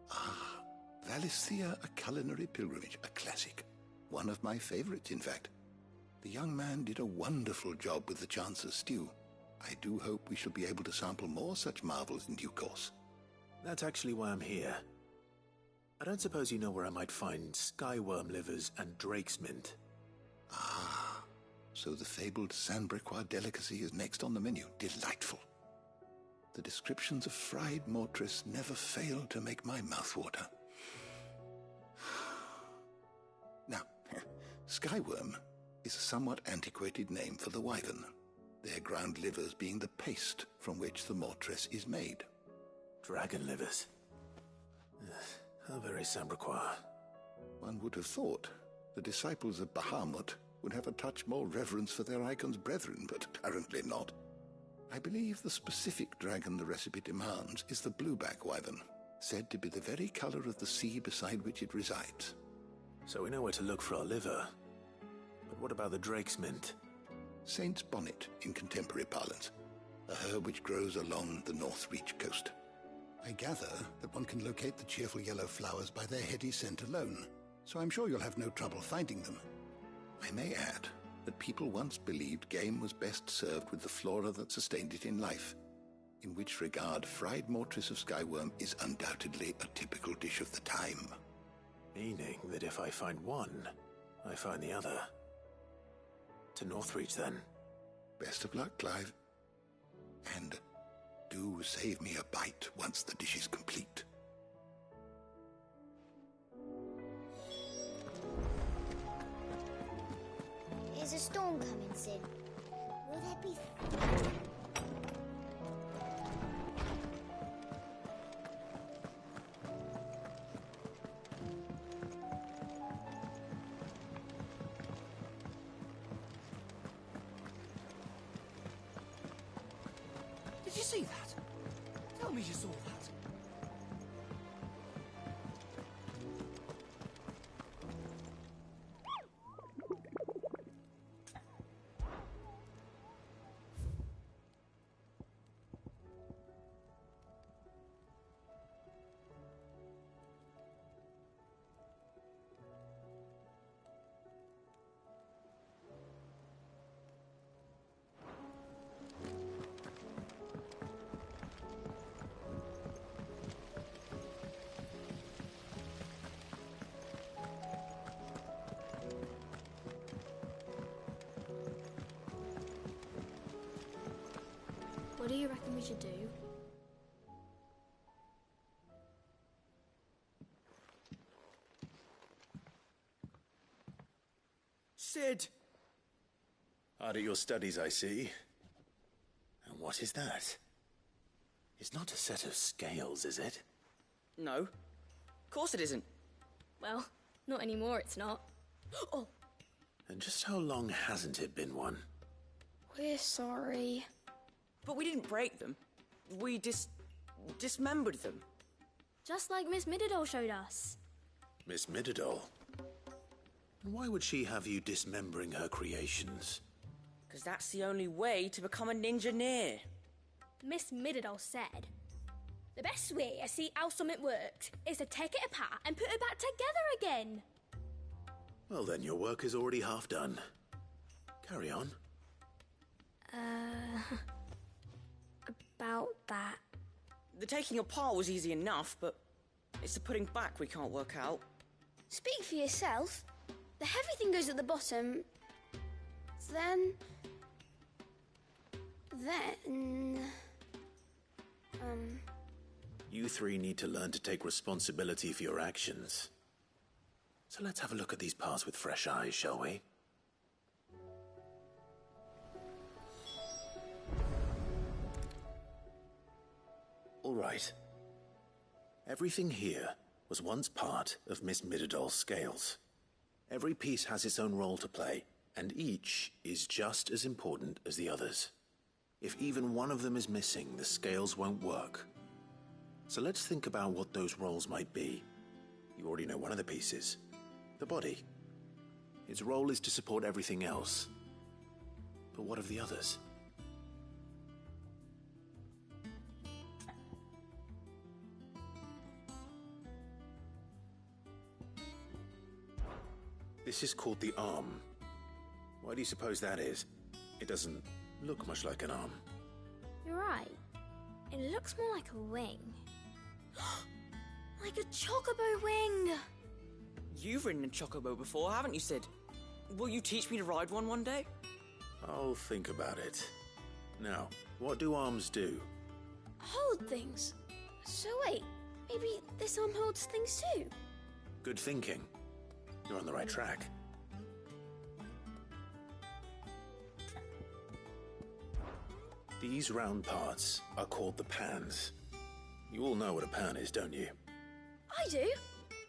Ah, Valisthea, A Culinary Pilgrimage, a classic. One of my favorites, in fact. The young man did a wonderful job with the Chance's stew. I do hope we shall be able to sample more such marvels in due course. That's actually why I'm here. I don't suppose you know where I might find skyworm livers and drake's mint. Ah, so the fabled Sandbrequois delicacy is next on the menu. Delightful. The descriptions of fried mortress never fail to make my mouth water. Now, skyworm is a somewhat antiquated name for the wyvern, their ground livers being the paste from which the mortress is made. Dragon livers. How very Sandbrequois. One would have thought the disciples of Bahamut would have a touch more reverence for their icon's brethren, but apparently not. I believe the specific dragon the recipe demands is the blueback wyvern, said to be the very color of the sea beside which it resides. So we know where to look for our liver. But what about the drake's mint? Saint's bonnet in contemporary parlance, a herb which grows along the North Reach coast. I gather that one can locate the cheerful yellow flowers by their heady scent alone, so I'm sure you'll have no trouble finding them. I may add that people once believed game was best served with the flora that sustained it in life, in which regard fried mortress of skyworm is undoubtedly a typical dish of the time. Meaning that if I find one, I find the other. To Northreach, then. Best of luck, Clive. And do save me a bite once the dish is complete. Is a storm coming, Sid? Will there be... Did you see that? Tell me you saw that. we should do? Sid! Hard at your studies, I see. And what is that? It's not a set of scales, is it? No. Of course it isn't. Well, not anymore, it's not. Oh! And just how long hasn't it been one? We're sorry. But we didn't break them. We dismembered them. Just like Miss Mididol showed us. Miss Mididol? And why would she have you dismembering her creations? Because that's the only way to become a ninja-neer. Miss Mididol said, the best way to see how something works is to take it apart and put it back together again. Well then, your work is already half done. Carry on. About that. The taking apart was easy enough, but it's the putting back we can't work out. Speak for yourself. The heavy thing goes at the bottom. Then... You three need to learn to take responsibility for your actions. So let's have a look at these parts with fresh eyes, shall we? All right. Everything here was once part of Miss Mididol's scales. Every piece has its own role to play, and each is just as important as the others. If even one of them is missing, the scales won't work. So let's think about what those roles might be. You already know one of the pieces. The body. Its role is to support everything else. But what of the others? This is called the arm. Why do you suppose that is? It doesn't look much like an arm. You're right. It looks more like a wing. Like a chocobo wing! You've ridden a chocobo before, haven't you, Sid? Will you teach me to ride one day? I'll think about it. Now, what do arms do? Hold things. So wait, maybe this arm holds things too? Good thinking. You're on the right track. These round parts are called the pans. You all know what a pan is, don't you? I do.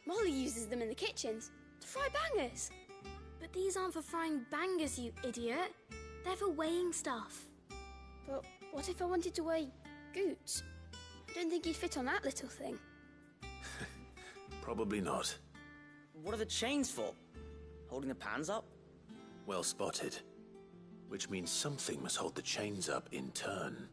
Molly uses them in the kitchens to fry bangers. But these aren't for frying bangers, you idiot. They're for weighing stuff. But what if I wanted to weigh goods? I don't think you'd fit on that little thing. Probably not. What are the chains for? Holding the pans up? Well spotted. Which means something must hold the chains up in turn.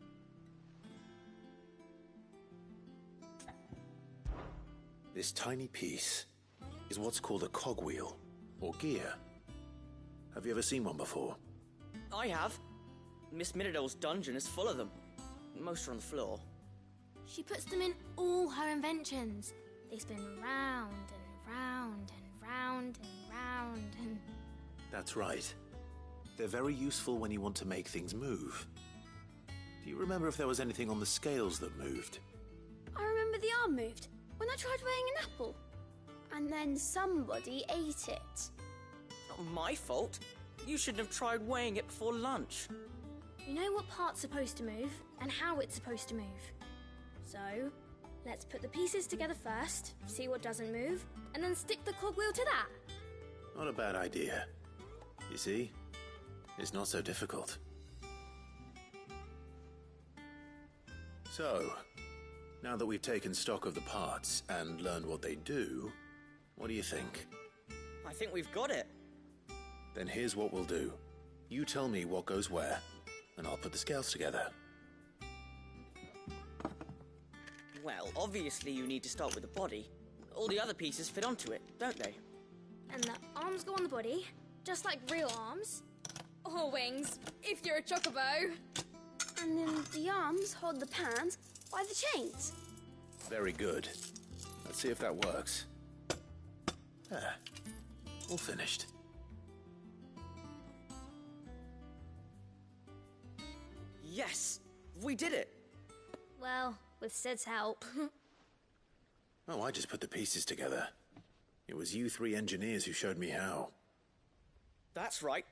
This tiny piece is what's called a cogwheel, or gear. Have you ever seen one before? I have. Miss Mididol's dungeon is full of them. Most are on the floor. She puts them in all her inventions. They spin round and round and round and round and... That's right. They're very useful when you want to make things move. Do you remember if there was anything on the scales that moved? I remember the arm moved when I tried weighing an apple. And then somebody ate it. Not my fault. You shouldn't have tried weighing it before lunch. You know what part's supposed to move and how it's supposed to move. So, let's put the pieces together first, see what doesn't move, and then stick the cogwheel to that. Not a bad idea. You see? It's not so difficult. So, now that we've taken stock of the parts and learned what they do, what do you think? I think we've got it. Then here's what we'll do. You tell me what goes where, and I'll put the scales together. Well, obviously you need to start with the body. All the other pieces fit onto it, don't they? And the arms go on the body, just like real arms. Or wings, if you're a chocobo. And then the arms hold the pans by the chains. Very good. Let's see if that works. There. All finished. Yes! We did it! Well, with Sid's help. Oh, I just put the pieces together. It was you three engineers who showed me how. That's right.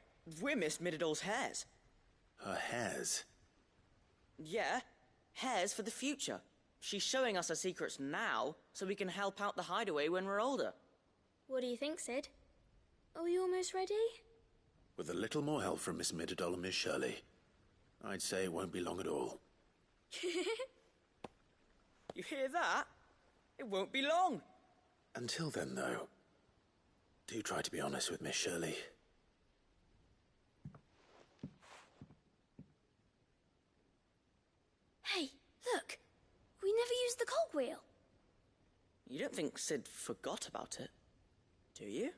We're Miss Mididol's heirs. Her hairs? Yeah, heirs for the future. She's showing us her secrets now, so we can help out the hideaway when we're older. What do you think, Sid? Are we almost ready? With a little more help from Miss Mididol and Miss Shirley, I'd say it won't be long at all. You hear that? It won't be long. Until then, though, do try to be honest with Miss Shirley. Hey, look! We never used the cogwheel. You don't think Sid forgot about it, do you?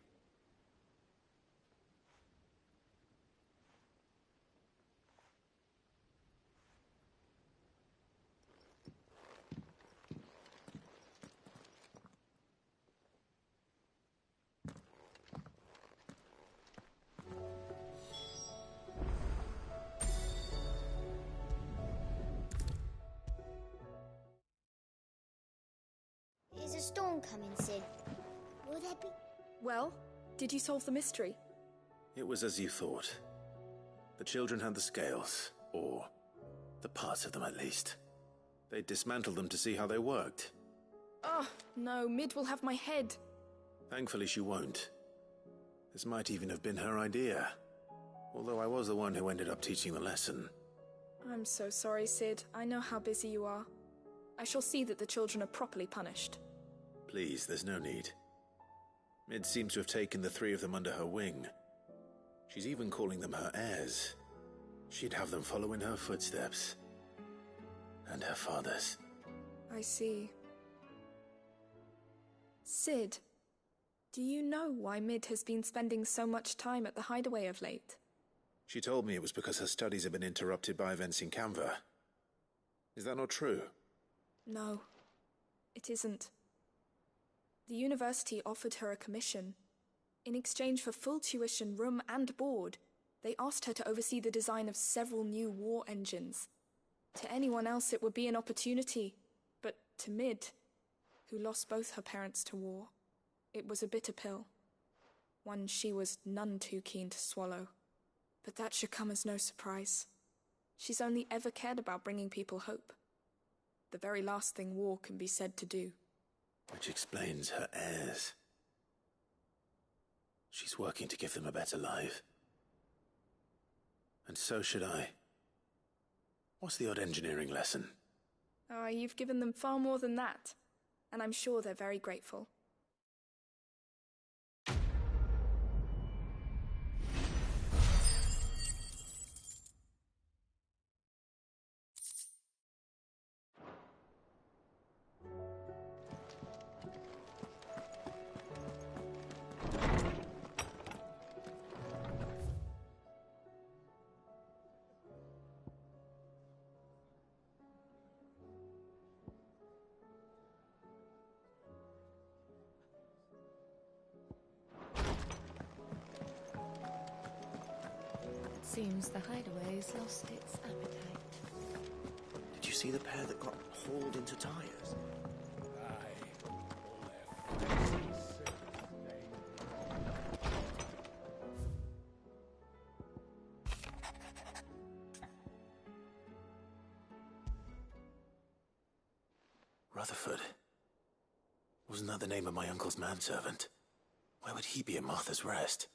Is a storm coming, Sid? Will there be... Well, did you solve the mystery? It was as you thought. The children had the scales, or the parts of them at least. They dismantled them to see how they worked. Oh, no, Mid will have my head. Thankfully she won't. This might even have been her idea. Although I was the one who ended up teaching the lesson. I'm so sorry, Sid. I know how busy you are. I shall see that the children are properly punished. Please, there's no need. Mid seems to have taken the three of them under her wing. She's even calling them her heirs. She'd have them follow in her footsteps. And her father's. I see. Sid, do you know why Mid has been spending so much time at the hideaway of late? She told me it was because her studies have been interrupted by events in Canva. Is that not true? No, it isn't. The university offered her a commission. In exchange for full tuition, room and board, they asked her to oversee the design of several new war engines. To anyone else it would be an opportunity, but to Mid, who lost both her parents to war, it was a bitter pill. One she was none too keen to swallow. But that should come as no surprise. She's only ever cared about bringing people hope. The very last thing war can be said to do. Which explains her heirs. She's working to give them a better life. And so should I. What's the odd engineering lesson? Oh, you've given them far more than that. And I'm sure they're very grateful. Seems the hideaway's lost its appetite. Did you see the pair that got hauled into tires? Rutherford. Wasn't that the name of my uncle's manservant? Where would he be at Martha's Rest?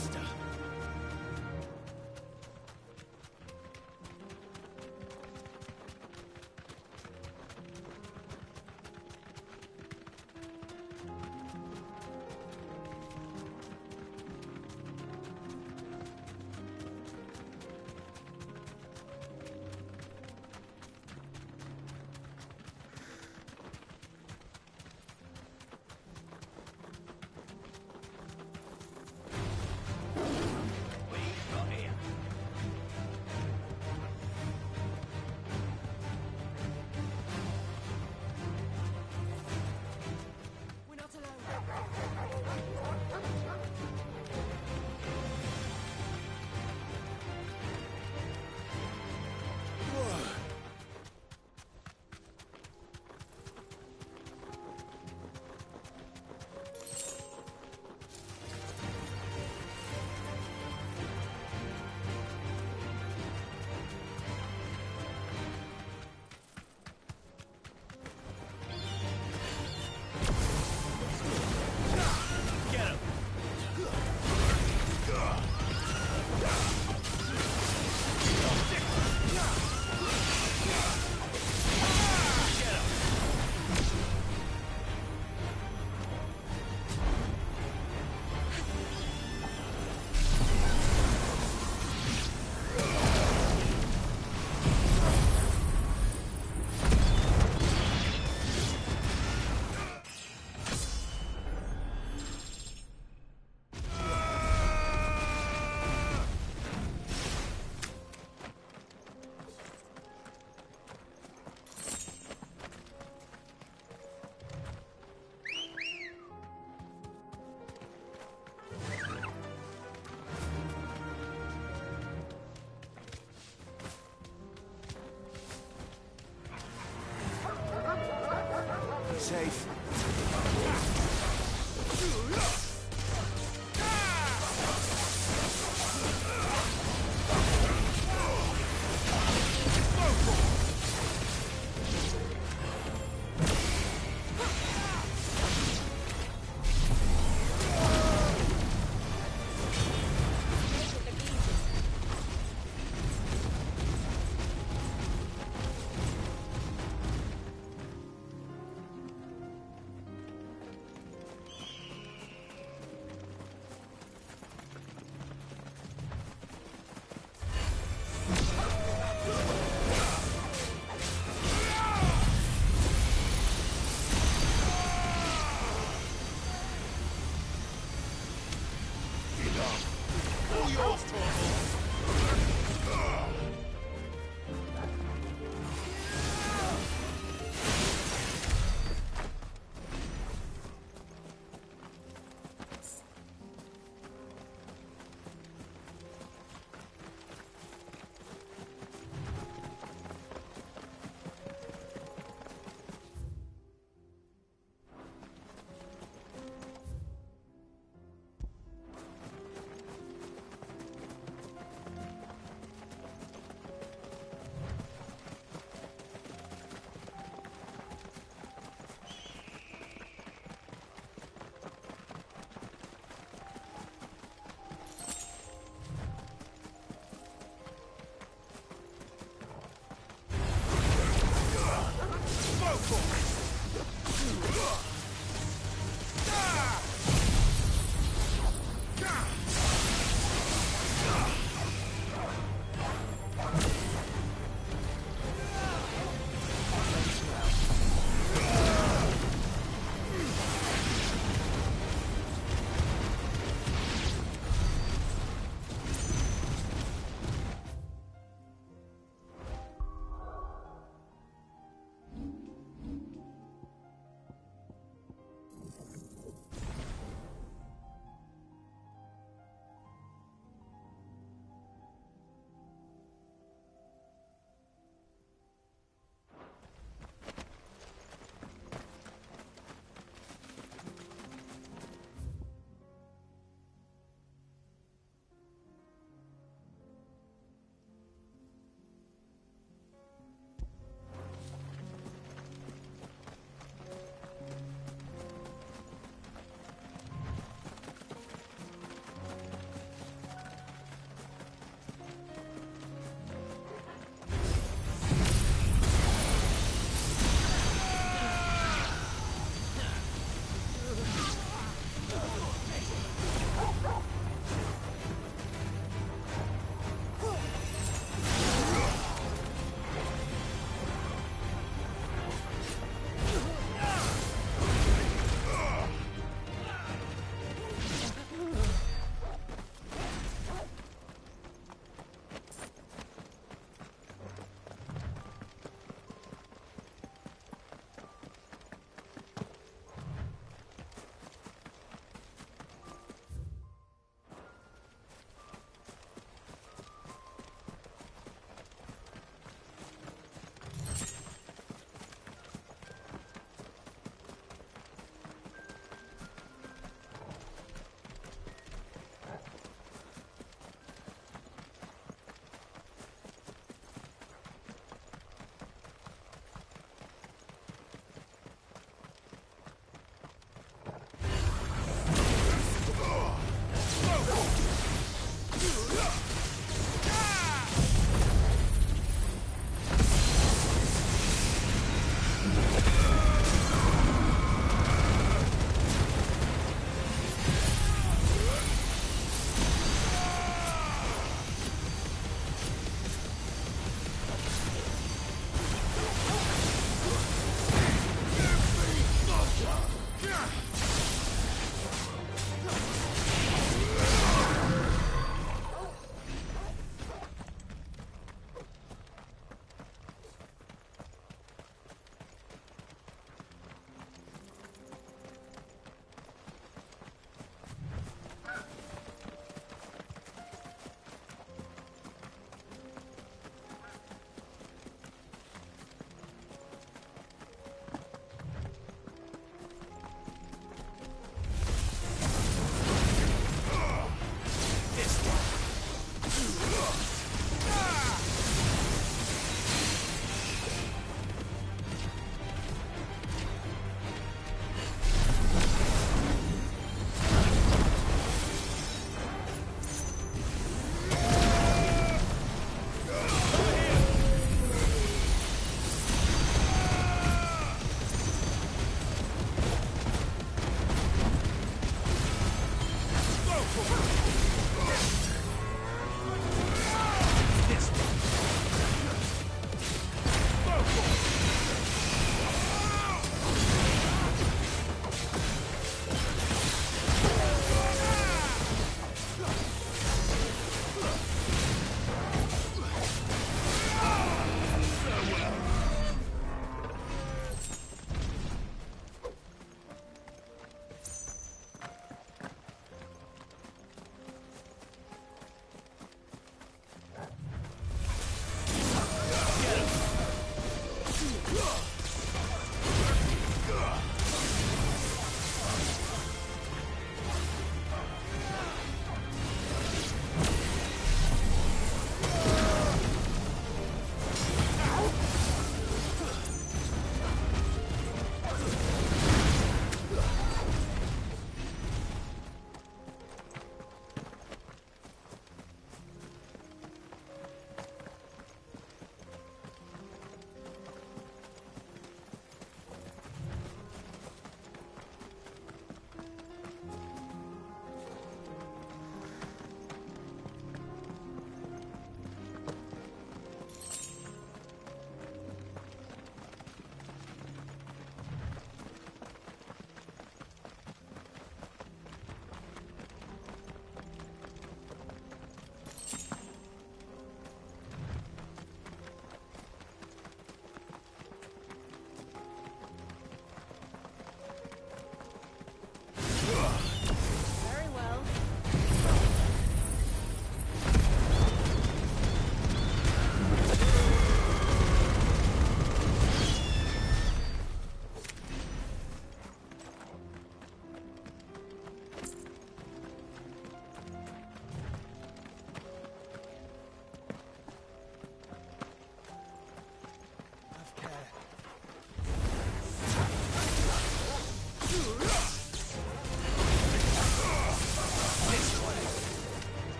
faster. Safe.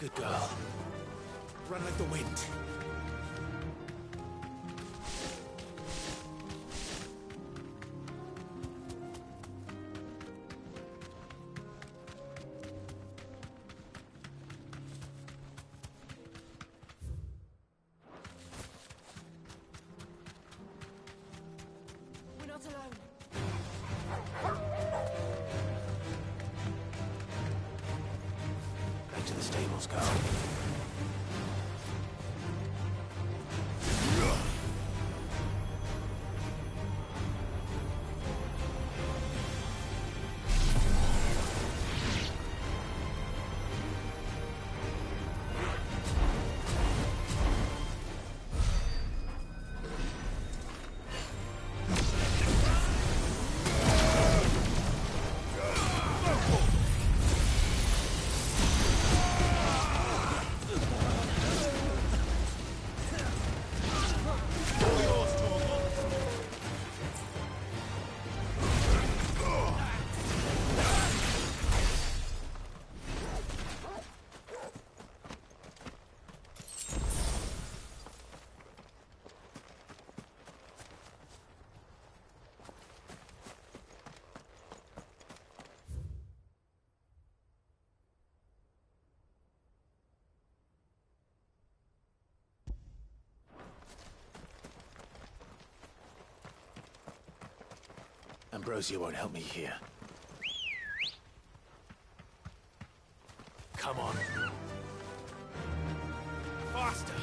Good girl. Run like the wind. We're not alone. Back to the stables, go. Ambrosia won't help me here. Come on. Faster!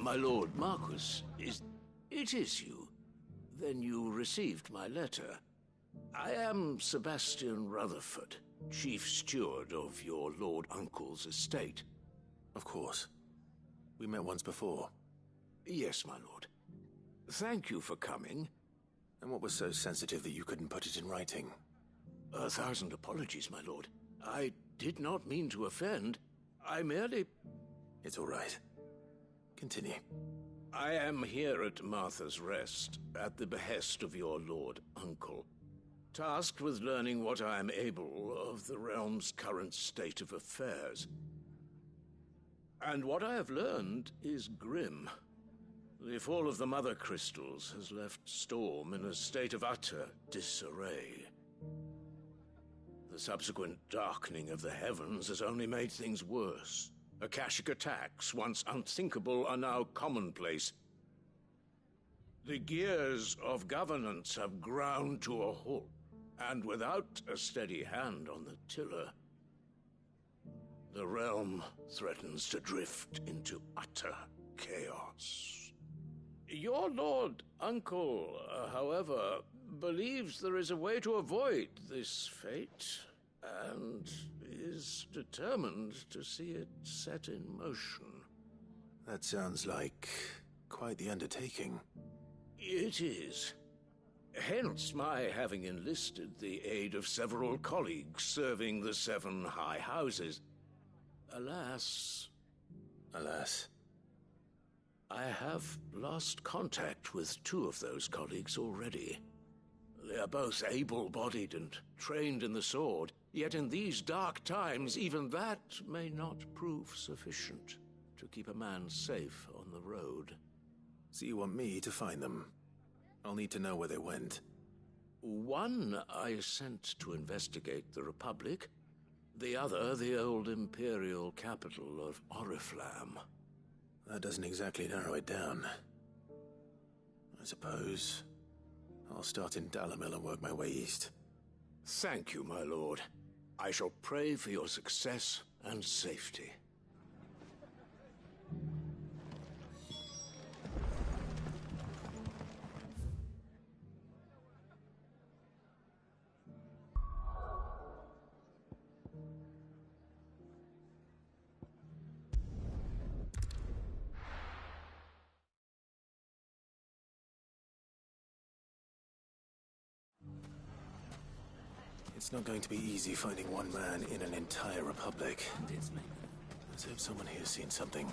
My lord Marquis, it is you. Then you received my letter. I am Sebastian Rutherford, chief steward of your lord uncle's estate. Of course. We met once before. Yes, my lord. Thank you for coming. And what was so sensitive that you couldn't put it in writing? 1,000 apologies, my lord. I did not mean to offend. I merely... It's all right. Continue. I am here at Martha's Rest, at the behest of your lord uncle, tasked with learning what I am able of the realm's current state of affairs. And what I have learned is grim. The fall of the Mother Crystals has left Storm in a state of utter disarray. The subsequent darkening of the heavens has only made things worse. Akashic attacks, once unthinkable, are now commonplace. The gears of governance have ground to a halt, and without a steady hand on the tiller, the realm threatens to drift into utter chaos. Your lord uncle, however, believes there is a way to avoid this fate, and is determined to see it set in motion. That sounds like quite the undertaking. It is. Hence my having enlisted the aid of several colleagues serving the 7 high houses. Alas... Alas? I have lost contact with 2 of those colleagues already. They are both able-bodied and trained in the sword, yet in these dark times, even that may not prove sufficient to keep a man safe on the road. So you want me to find them? I'll need to know where they went. One I sent to investigate the Republic, the other the old Imperial capital of Oriflamme. That doesn't exactly narrow it down. I suppose I'll start in Dalimil and work my way east. Thank you, my lord. I shall pray for your success and safety. It's not going to be easy finding one man in an entire republic. Let's hope someone here's seen something.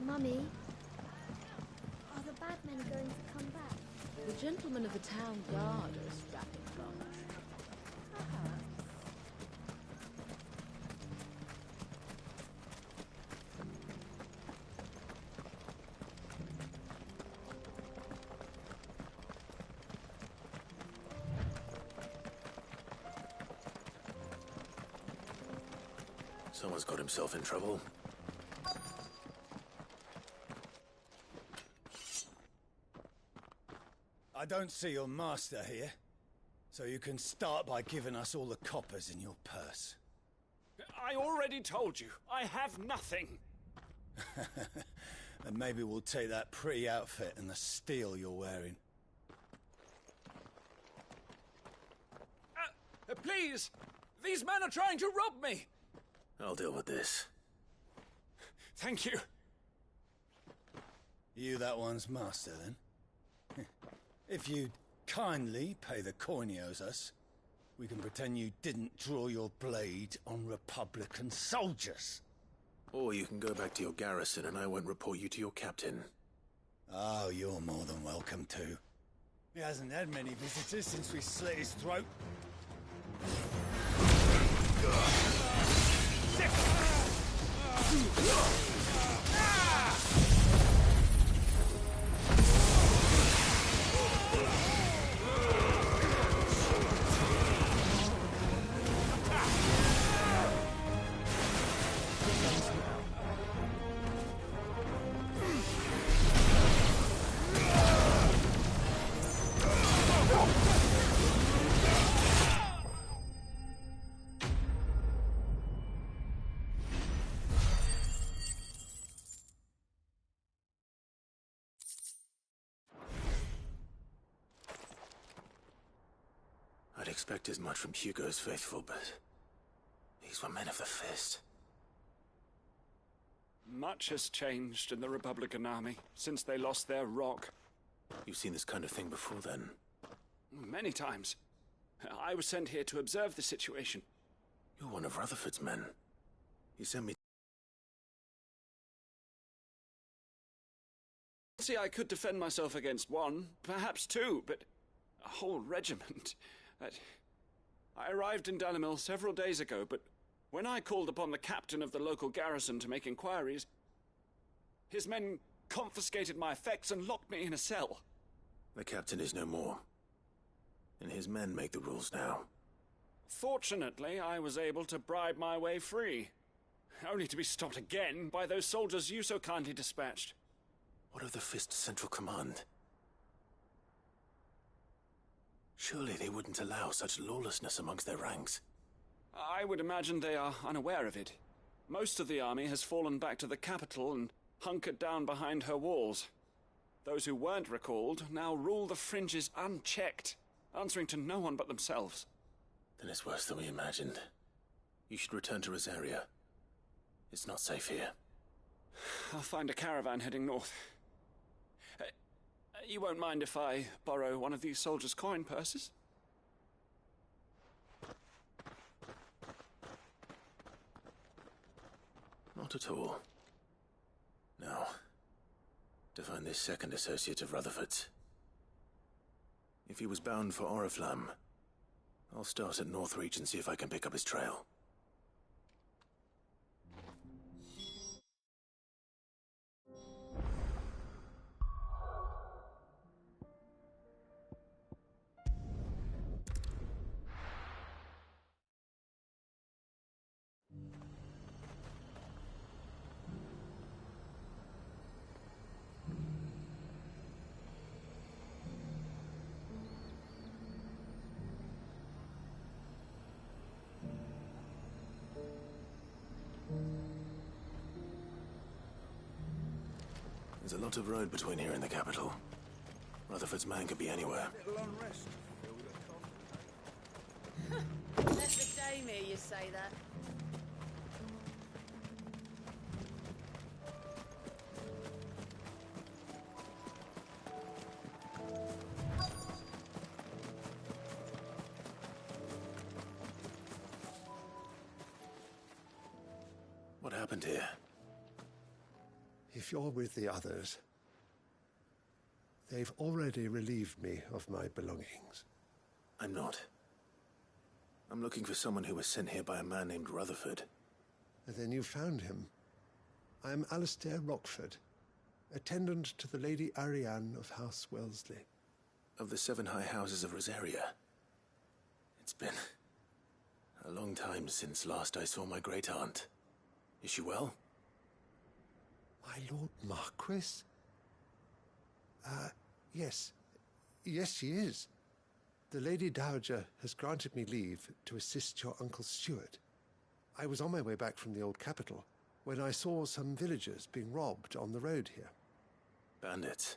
Mummy, are the bad men going to come back? The gentlemen of the town guard are a strapping bunch. Someone's got himself in trouble. I don't see your master here, so you can start by giving us all the coppers in your purse. I already told you, I have nothing. And maybe we'll take that pretty outfit and the steel you're wearing. Please! These men are trying to rob me! I'll deal with this. Thank you. You that one's master, then? If you'd kindly pay the coin he owes us, we can pretend you didn't draw your blade on Republican soldiers. Or you can go back to your garrison and I won't report you to your captain. Oh, you're more than welcome to. He hasn't had many visitors since we slit his throat. I'd expect as much from Hugo's faithful, but these were men of the fist. Much has changed in the Republican army since they lost their rock. You've seen this kind of thing before, then? Many times. I was sent here to observe the situation. You're one of Rutherford's men. He sent me... See, I could defend myself against one, perhaps two, but a whole regiment. I arrived in Dalimil several days ago, but when I called upon the captain of the local garrison to make inquiries, his men confiscated my effects and locked me in a cell. The captain is no more, and his men make the rules now. Fortunately, I was able to bribe my way free, only to be stopped again by those soldiers you so kindly dispatched. What of the Fist's Central Command? Surely they wouldn't allow such lawlessness amongst their ranks. I would imagine they are unaware of it. Most of the army has fallen back to the capital and hunkered down behind her walls. Those who weren't recalled now rule the fringes unchecked, answering to no one but themselves. Then it's worse than we imagined. You should return to Rosaria. It's not safe here. I'll find a caravan heading north. You won't mind if I borrow one of these soldiers' coin purses? Not at all. Now, to find this second associate of Rutherford's. If he was bound for Oriflamme, I'll start at Northreach and see if I can pick up his trail. There's a lot of road between here and the capital. Rutherford's man could be anywhere. There's a dame here, you say that? What happened here? If you're with the others, they've already relieved me of my belongings. I'm not. I'm looking for someone who was sent here by a man named Rutherford. And then you found him. I am Alistair Rockford, attendant to the Lady Ariane of House Wellesley. Of the 7 high houses of Rosaria. It's been a long time since last I saw my great-aunt. Is she well? My Lord Marquis? Yes. Yes, she is. The Lady Dowager has granted me leave to assist your Uncle Stuart. I was on my way back from the old capital when I saw some villagers being robbed on the road here. Bandits?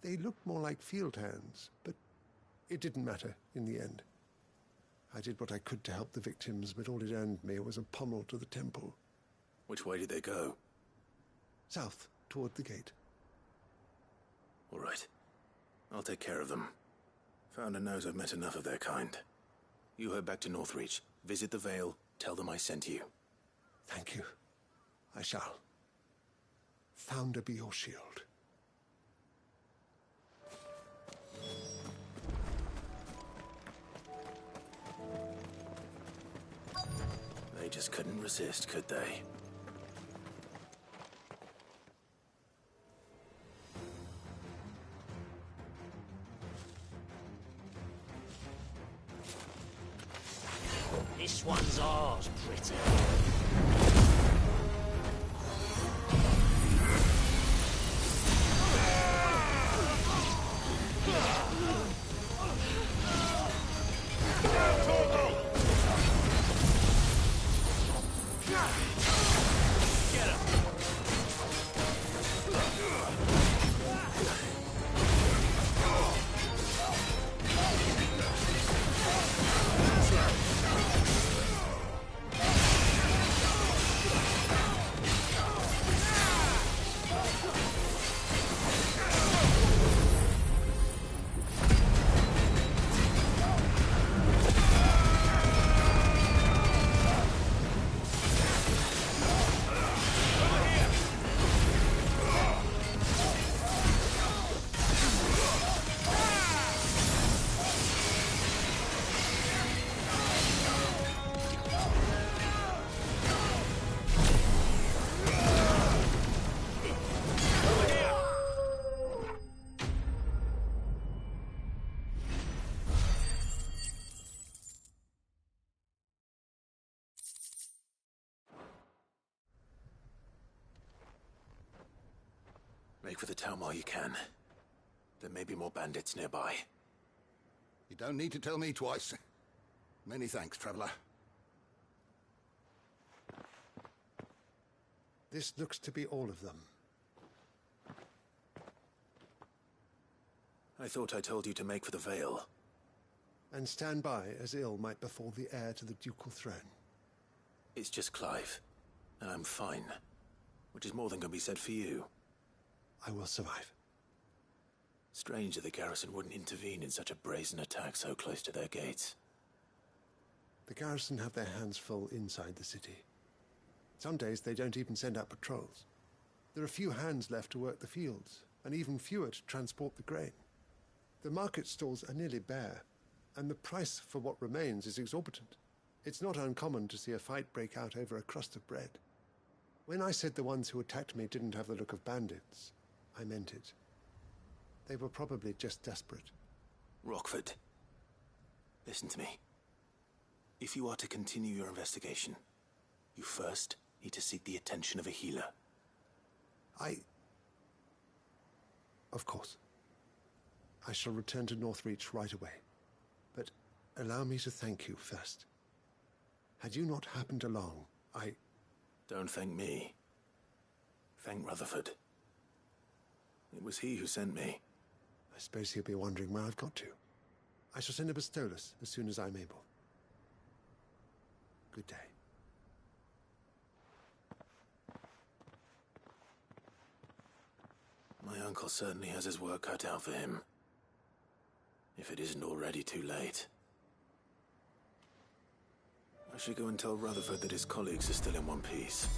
They looked more like field hands, but it didn't matter in the end. I did what I could to help the victims, but all it earned me was a pommel to the temple. Which way did they go? South, toward the gate. All right. I'll take care of them. Founder knows I've met enough of their kind. You head back to Northreach, visit the Vale, tell them I sent you. Thank you. I shall. Founder be your shield. They just couldn't resist, could they? This one's ours, pretty. Make for the town while you can. There may be more bandits nearby. You don't need to tell me twice. Many thanks, traveler. This looks to be all of them. I thought I told you to make for the Vale. And stand by as ill might befall the heir to the ducal throne. It's just Clive, and I'm fine. Which is more than can be said for you. I will survive. Strange that the garrison wouldn't intervene in such a brazen attack so close to their gates. The garrison have their hands full inside the city. Some days they don't even send out patrols. There are few hands left to work the fields, and even fewer to transport the grain. The market stalls are nearly bare, and the price for what remains is exorbitant. It's not uncommon to see a fight break out over a crust of bread. When I said the ones who attacked me didn't have the look of bandits, I meant it. They were probably just desperate. Rockford, listen to me. If you are to continue your investigation, you first need to seek the attention of a healer. Of course. I shall return to Northreach right away. But allow me to thank you first. Had you not happened along, Don't thank me. Thank Rutherford. It was he who sent me. I suppose he'll be wondering where I've got to. I shall send a Bastolus as soon as I'm able. Good day. My uncle certainly has his work cut out for him. If it isn't already too late. I should go and tell Rutherford that his colleagues are still in one piece.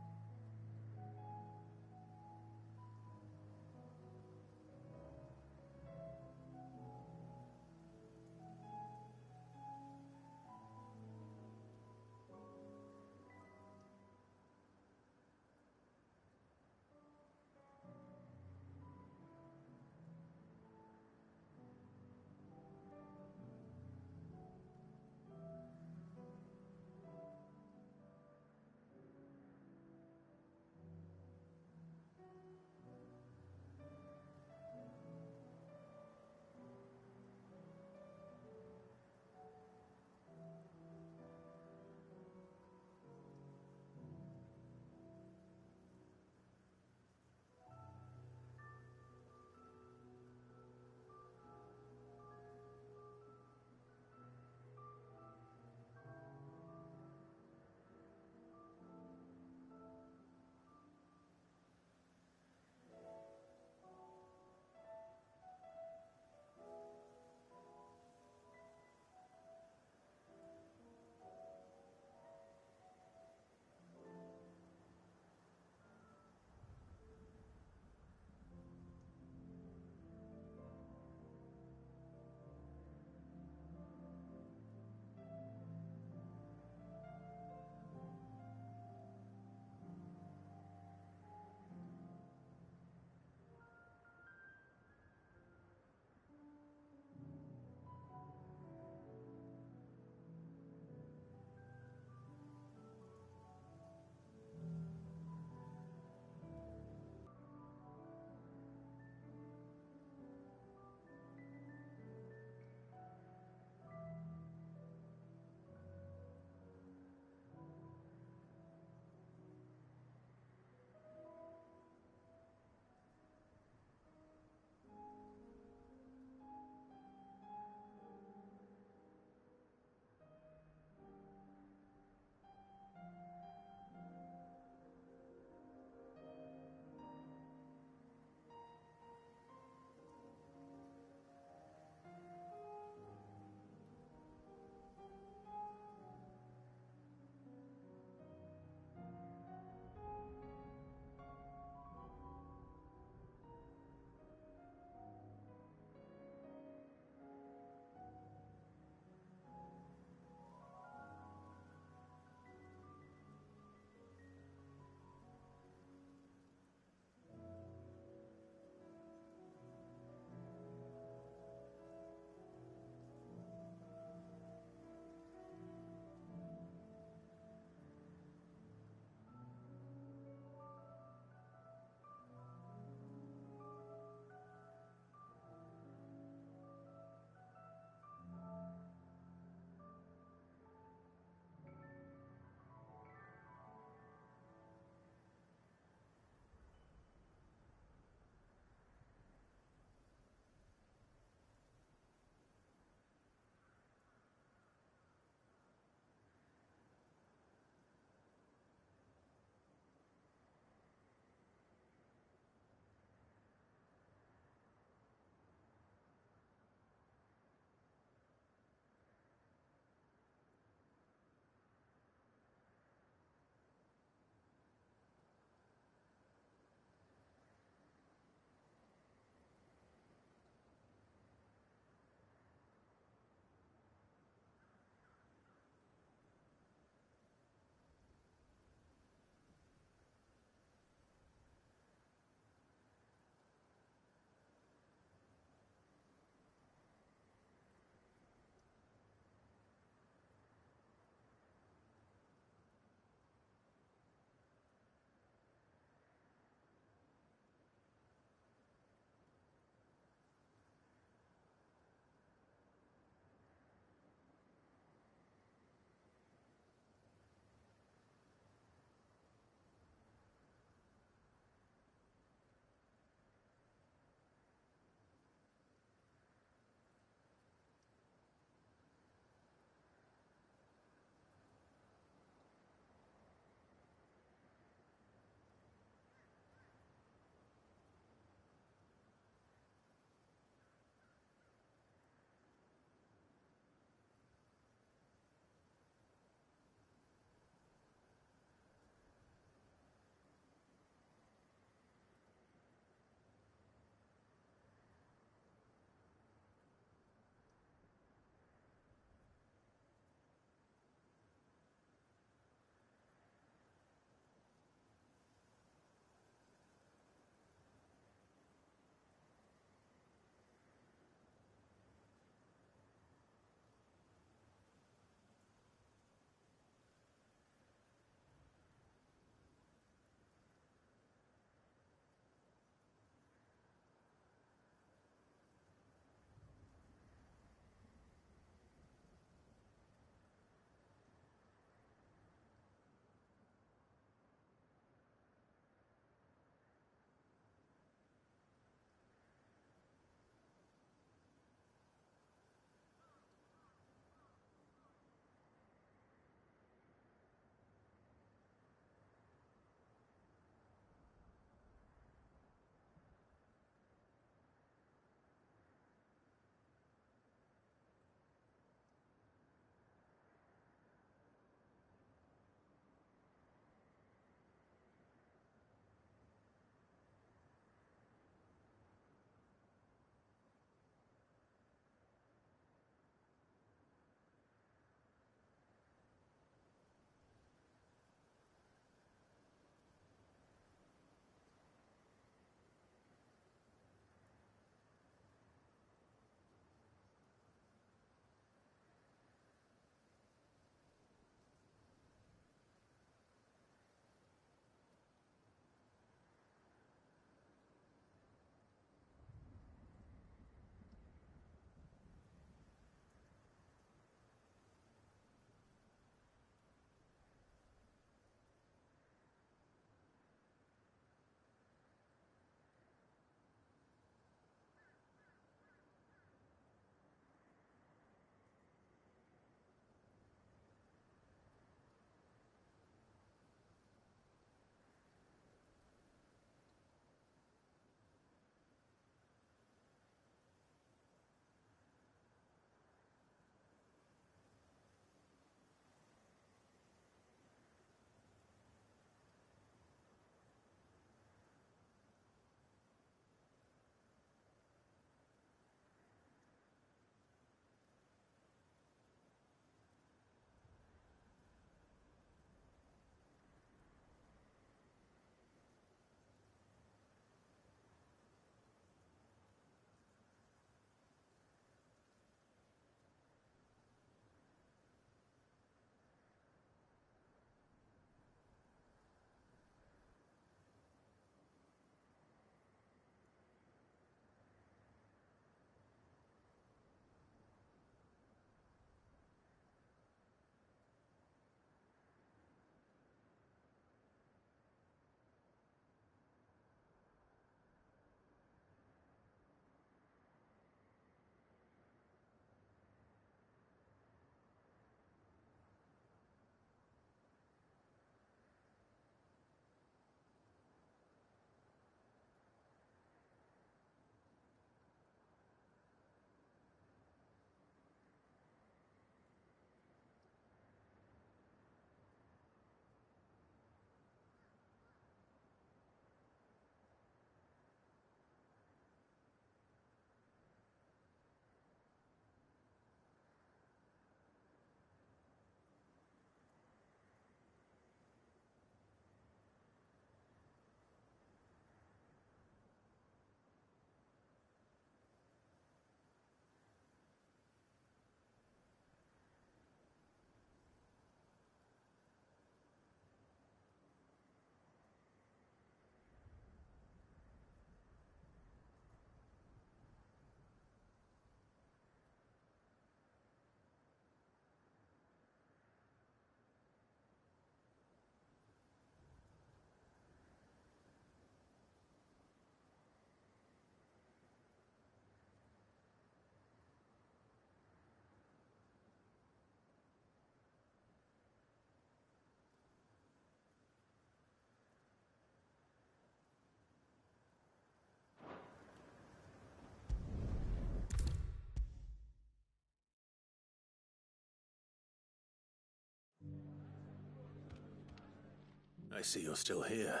I see you're still here.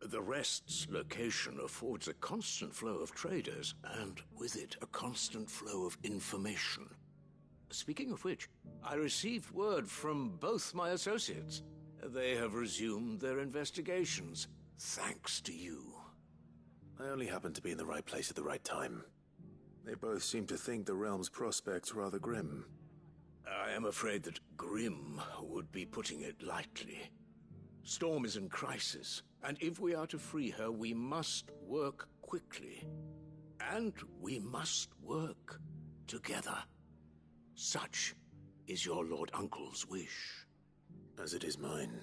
The Rest's location affords a constant flow of traders, and with it, a constant flow of information. Speaking of which, I received word from both my associates. They have resumed their investigations, thanks to you. I only happened to be in the right place at the right time. They both seem to think the realm's prospects rather grim. I am afraid that grim would be putting it lightly. Storm is in crisis, and if we are to free her, we must work quickly. And we must work together. Such is your Lord Uncle's wish. As it is mine.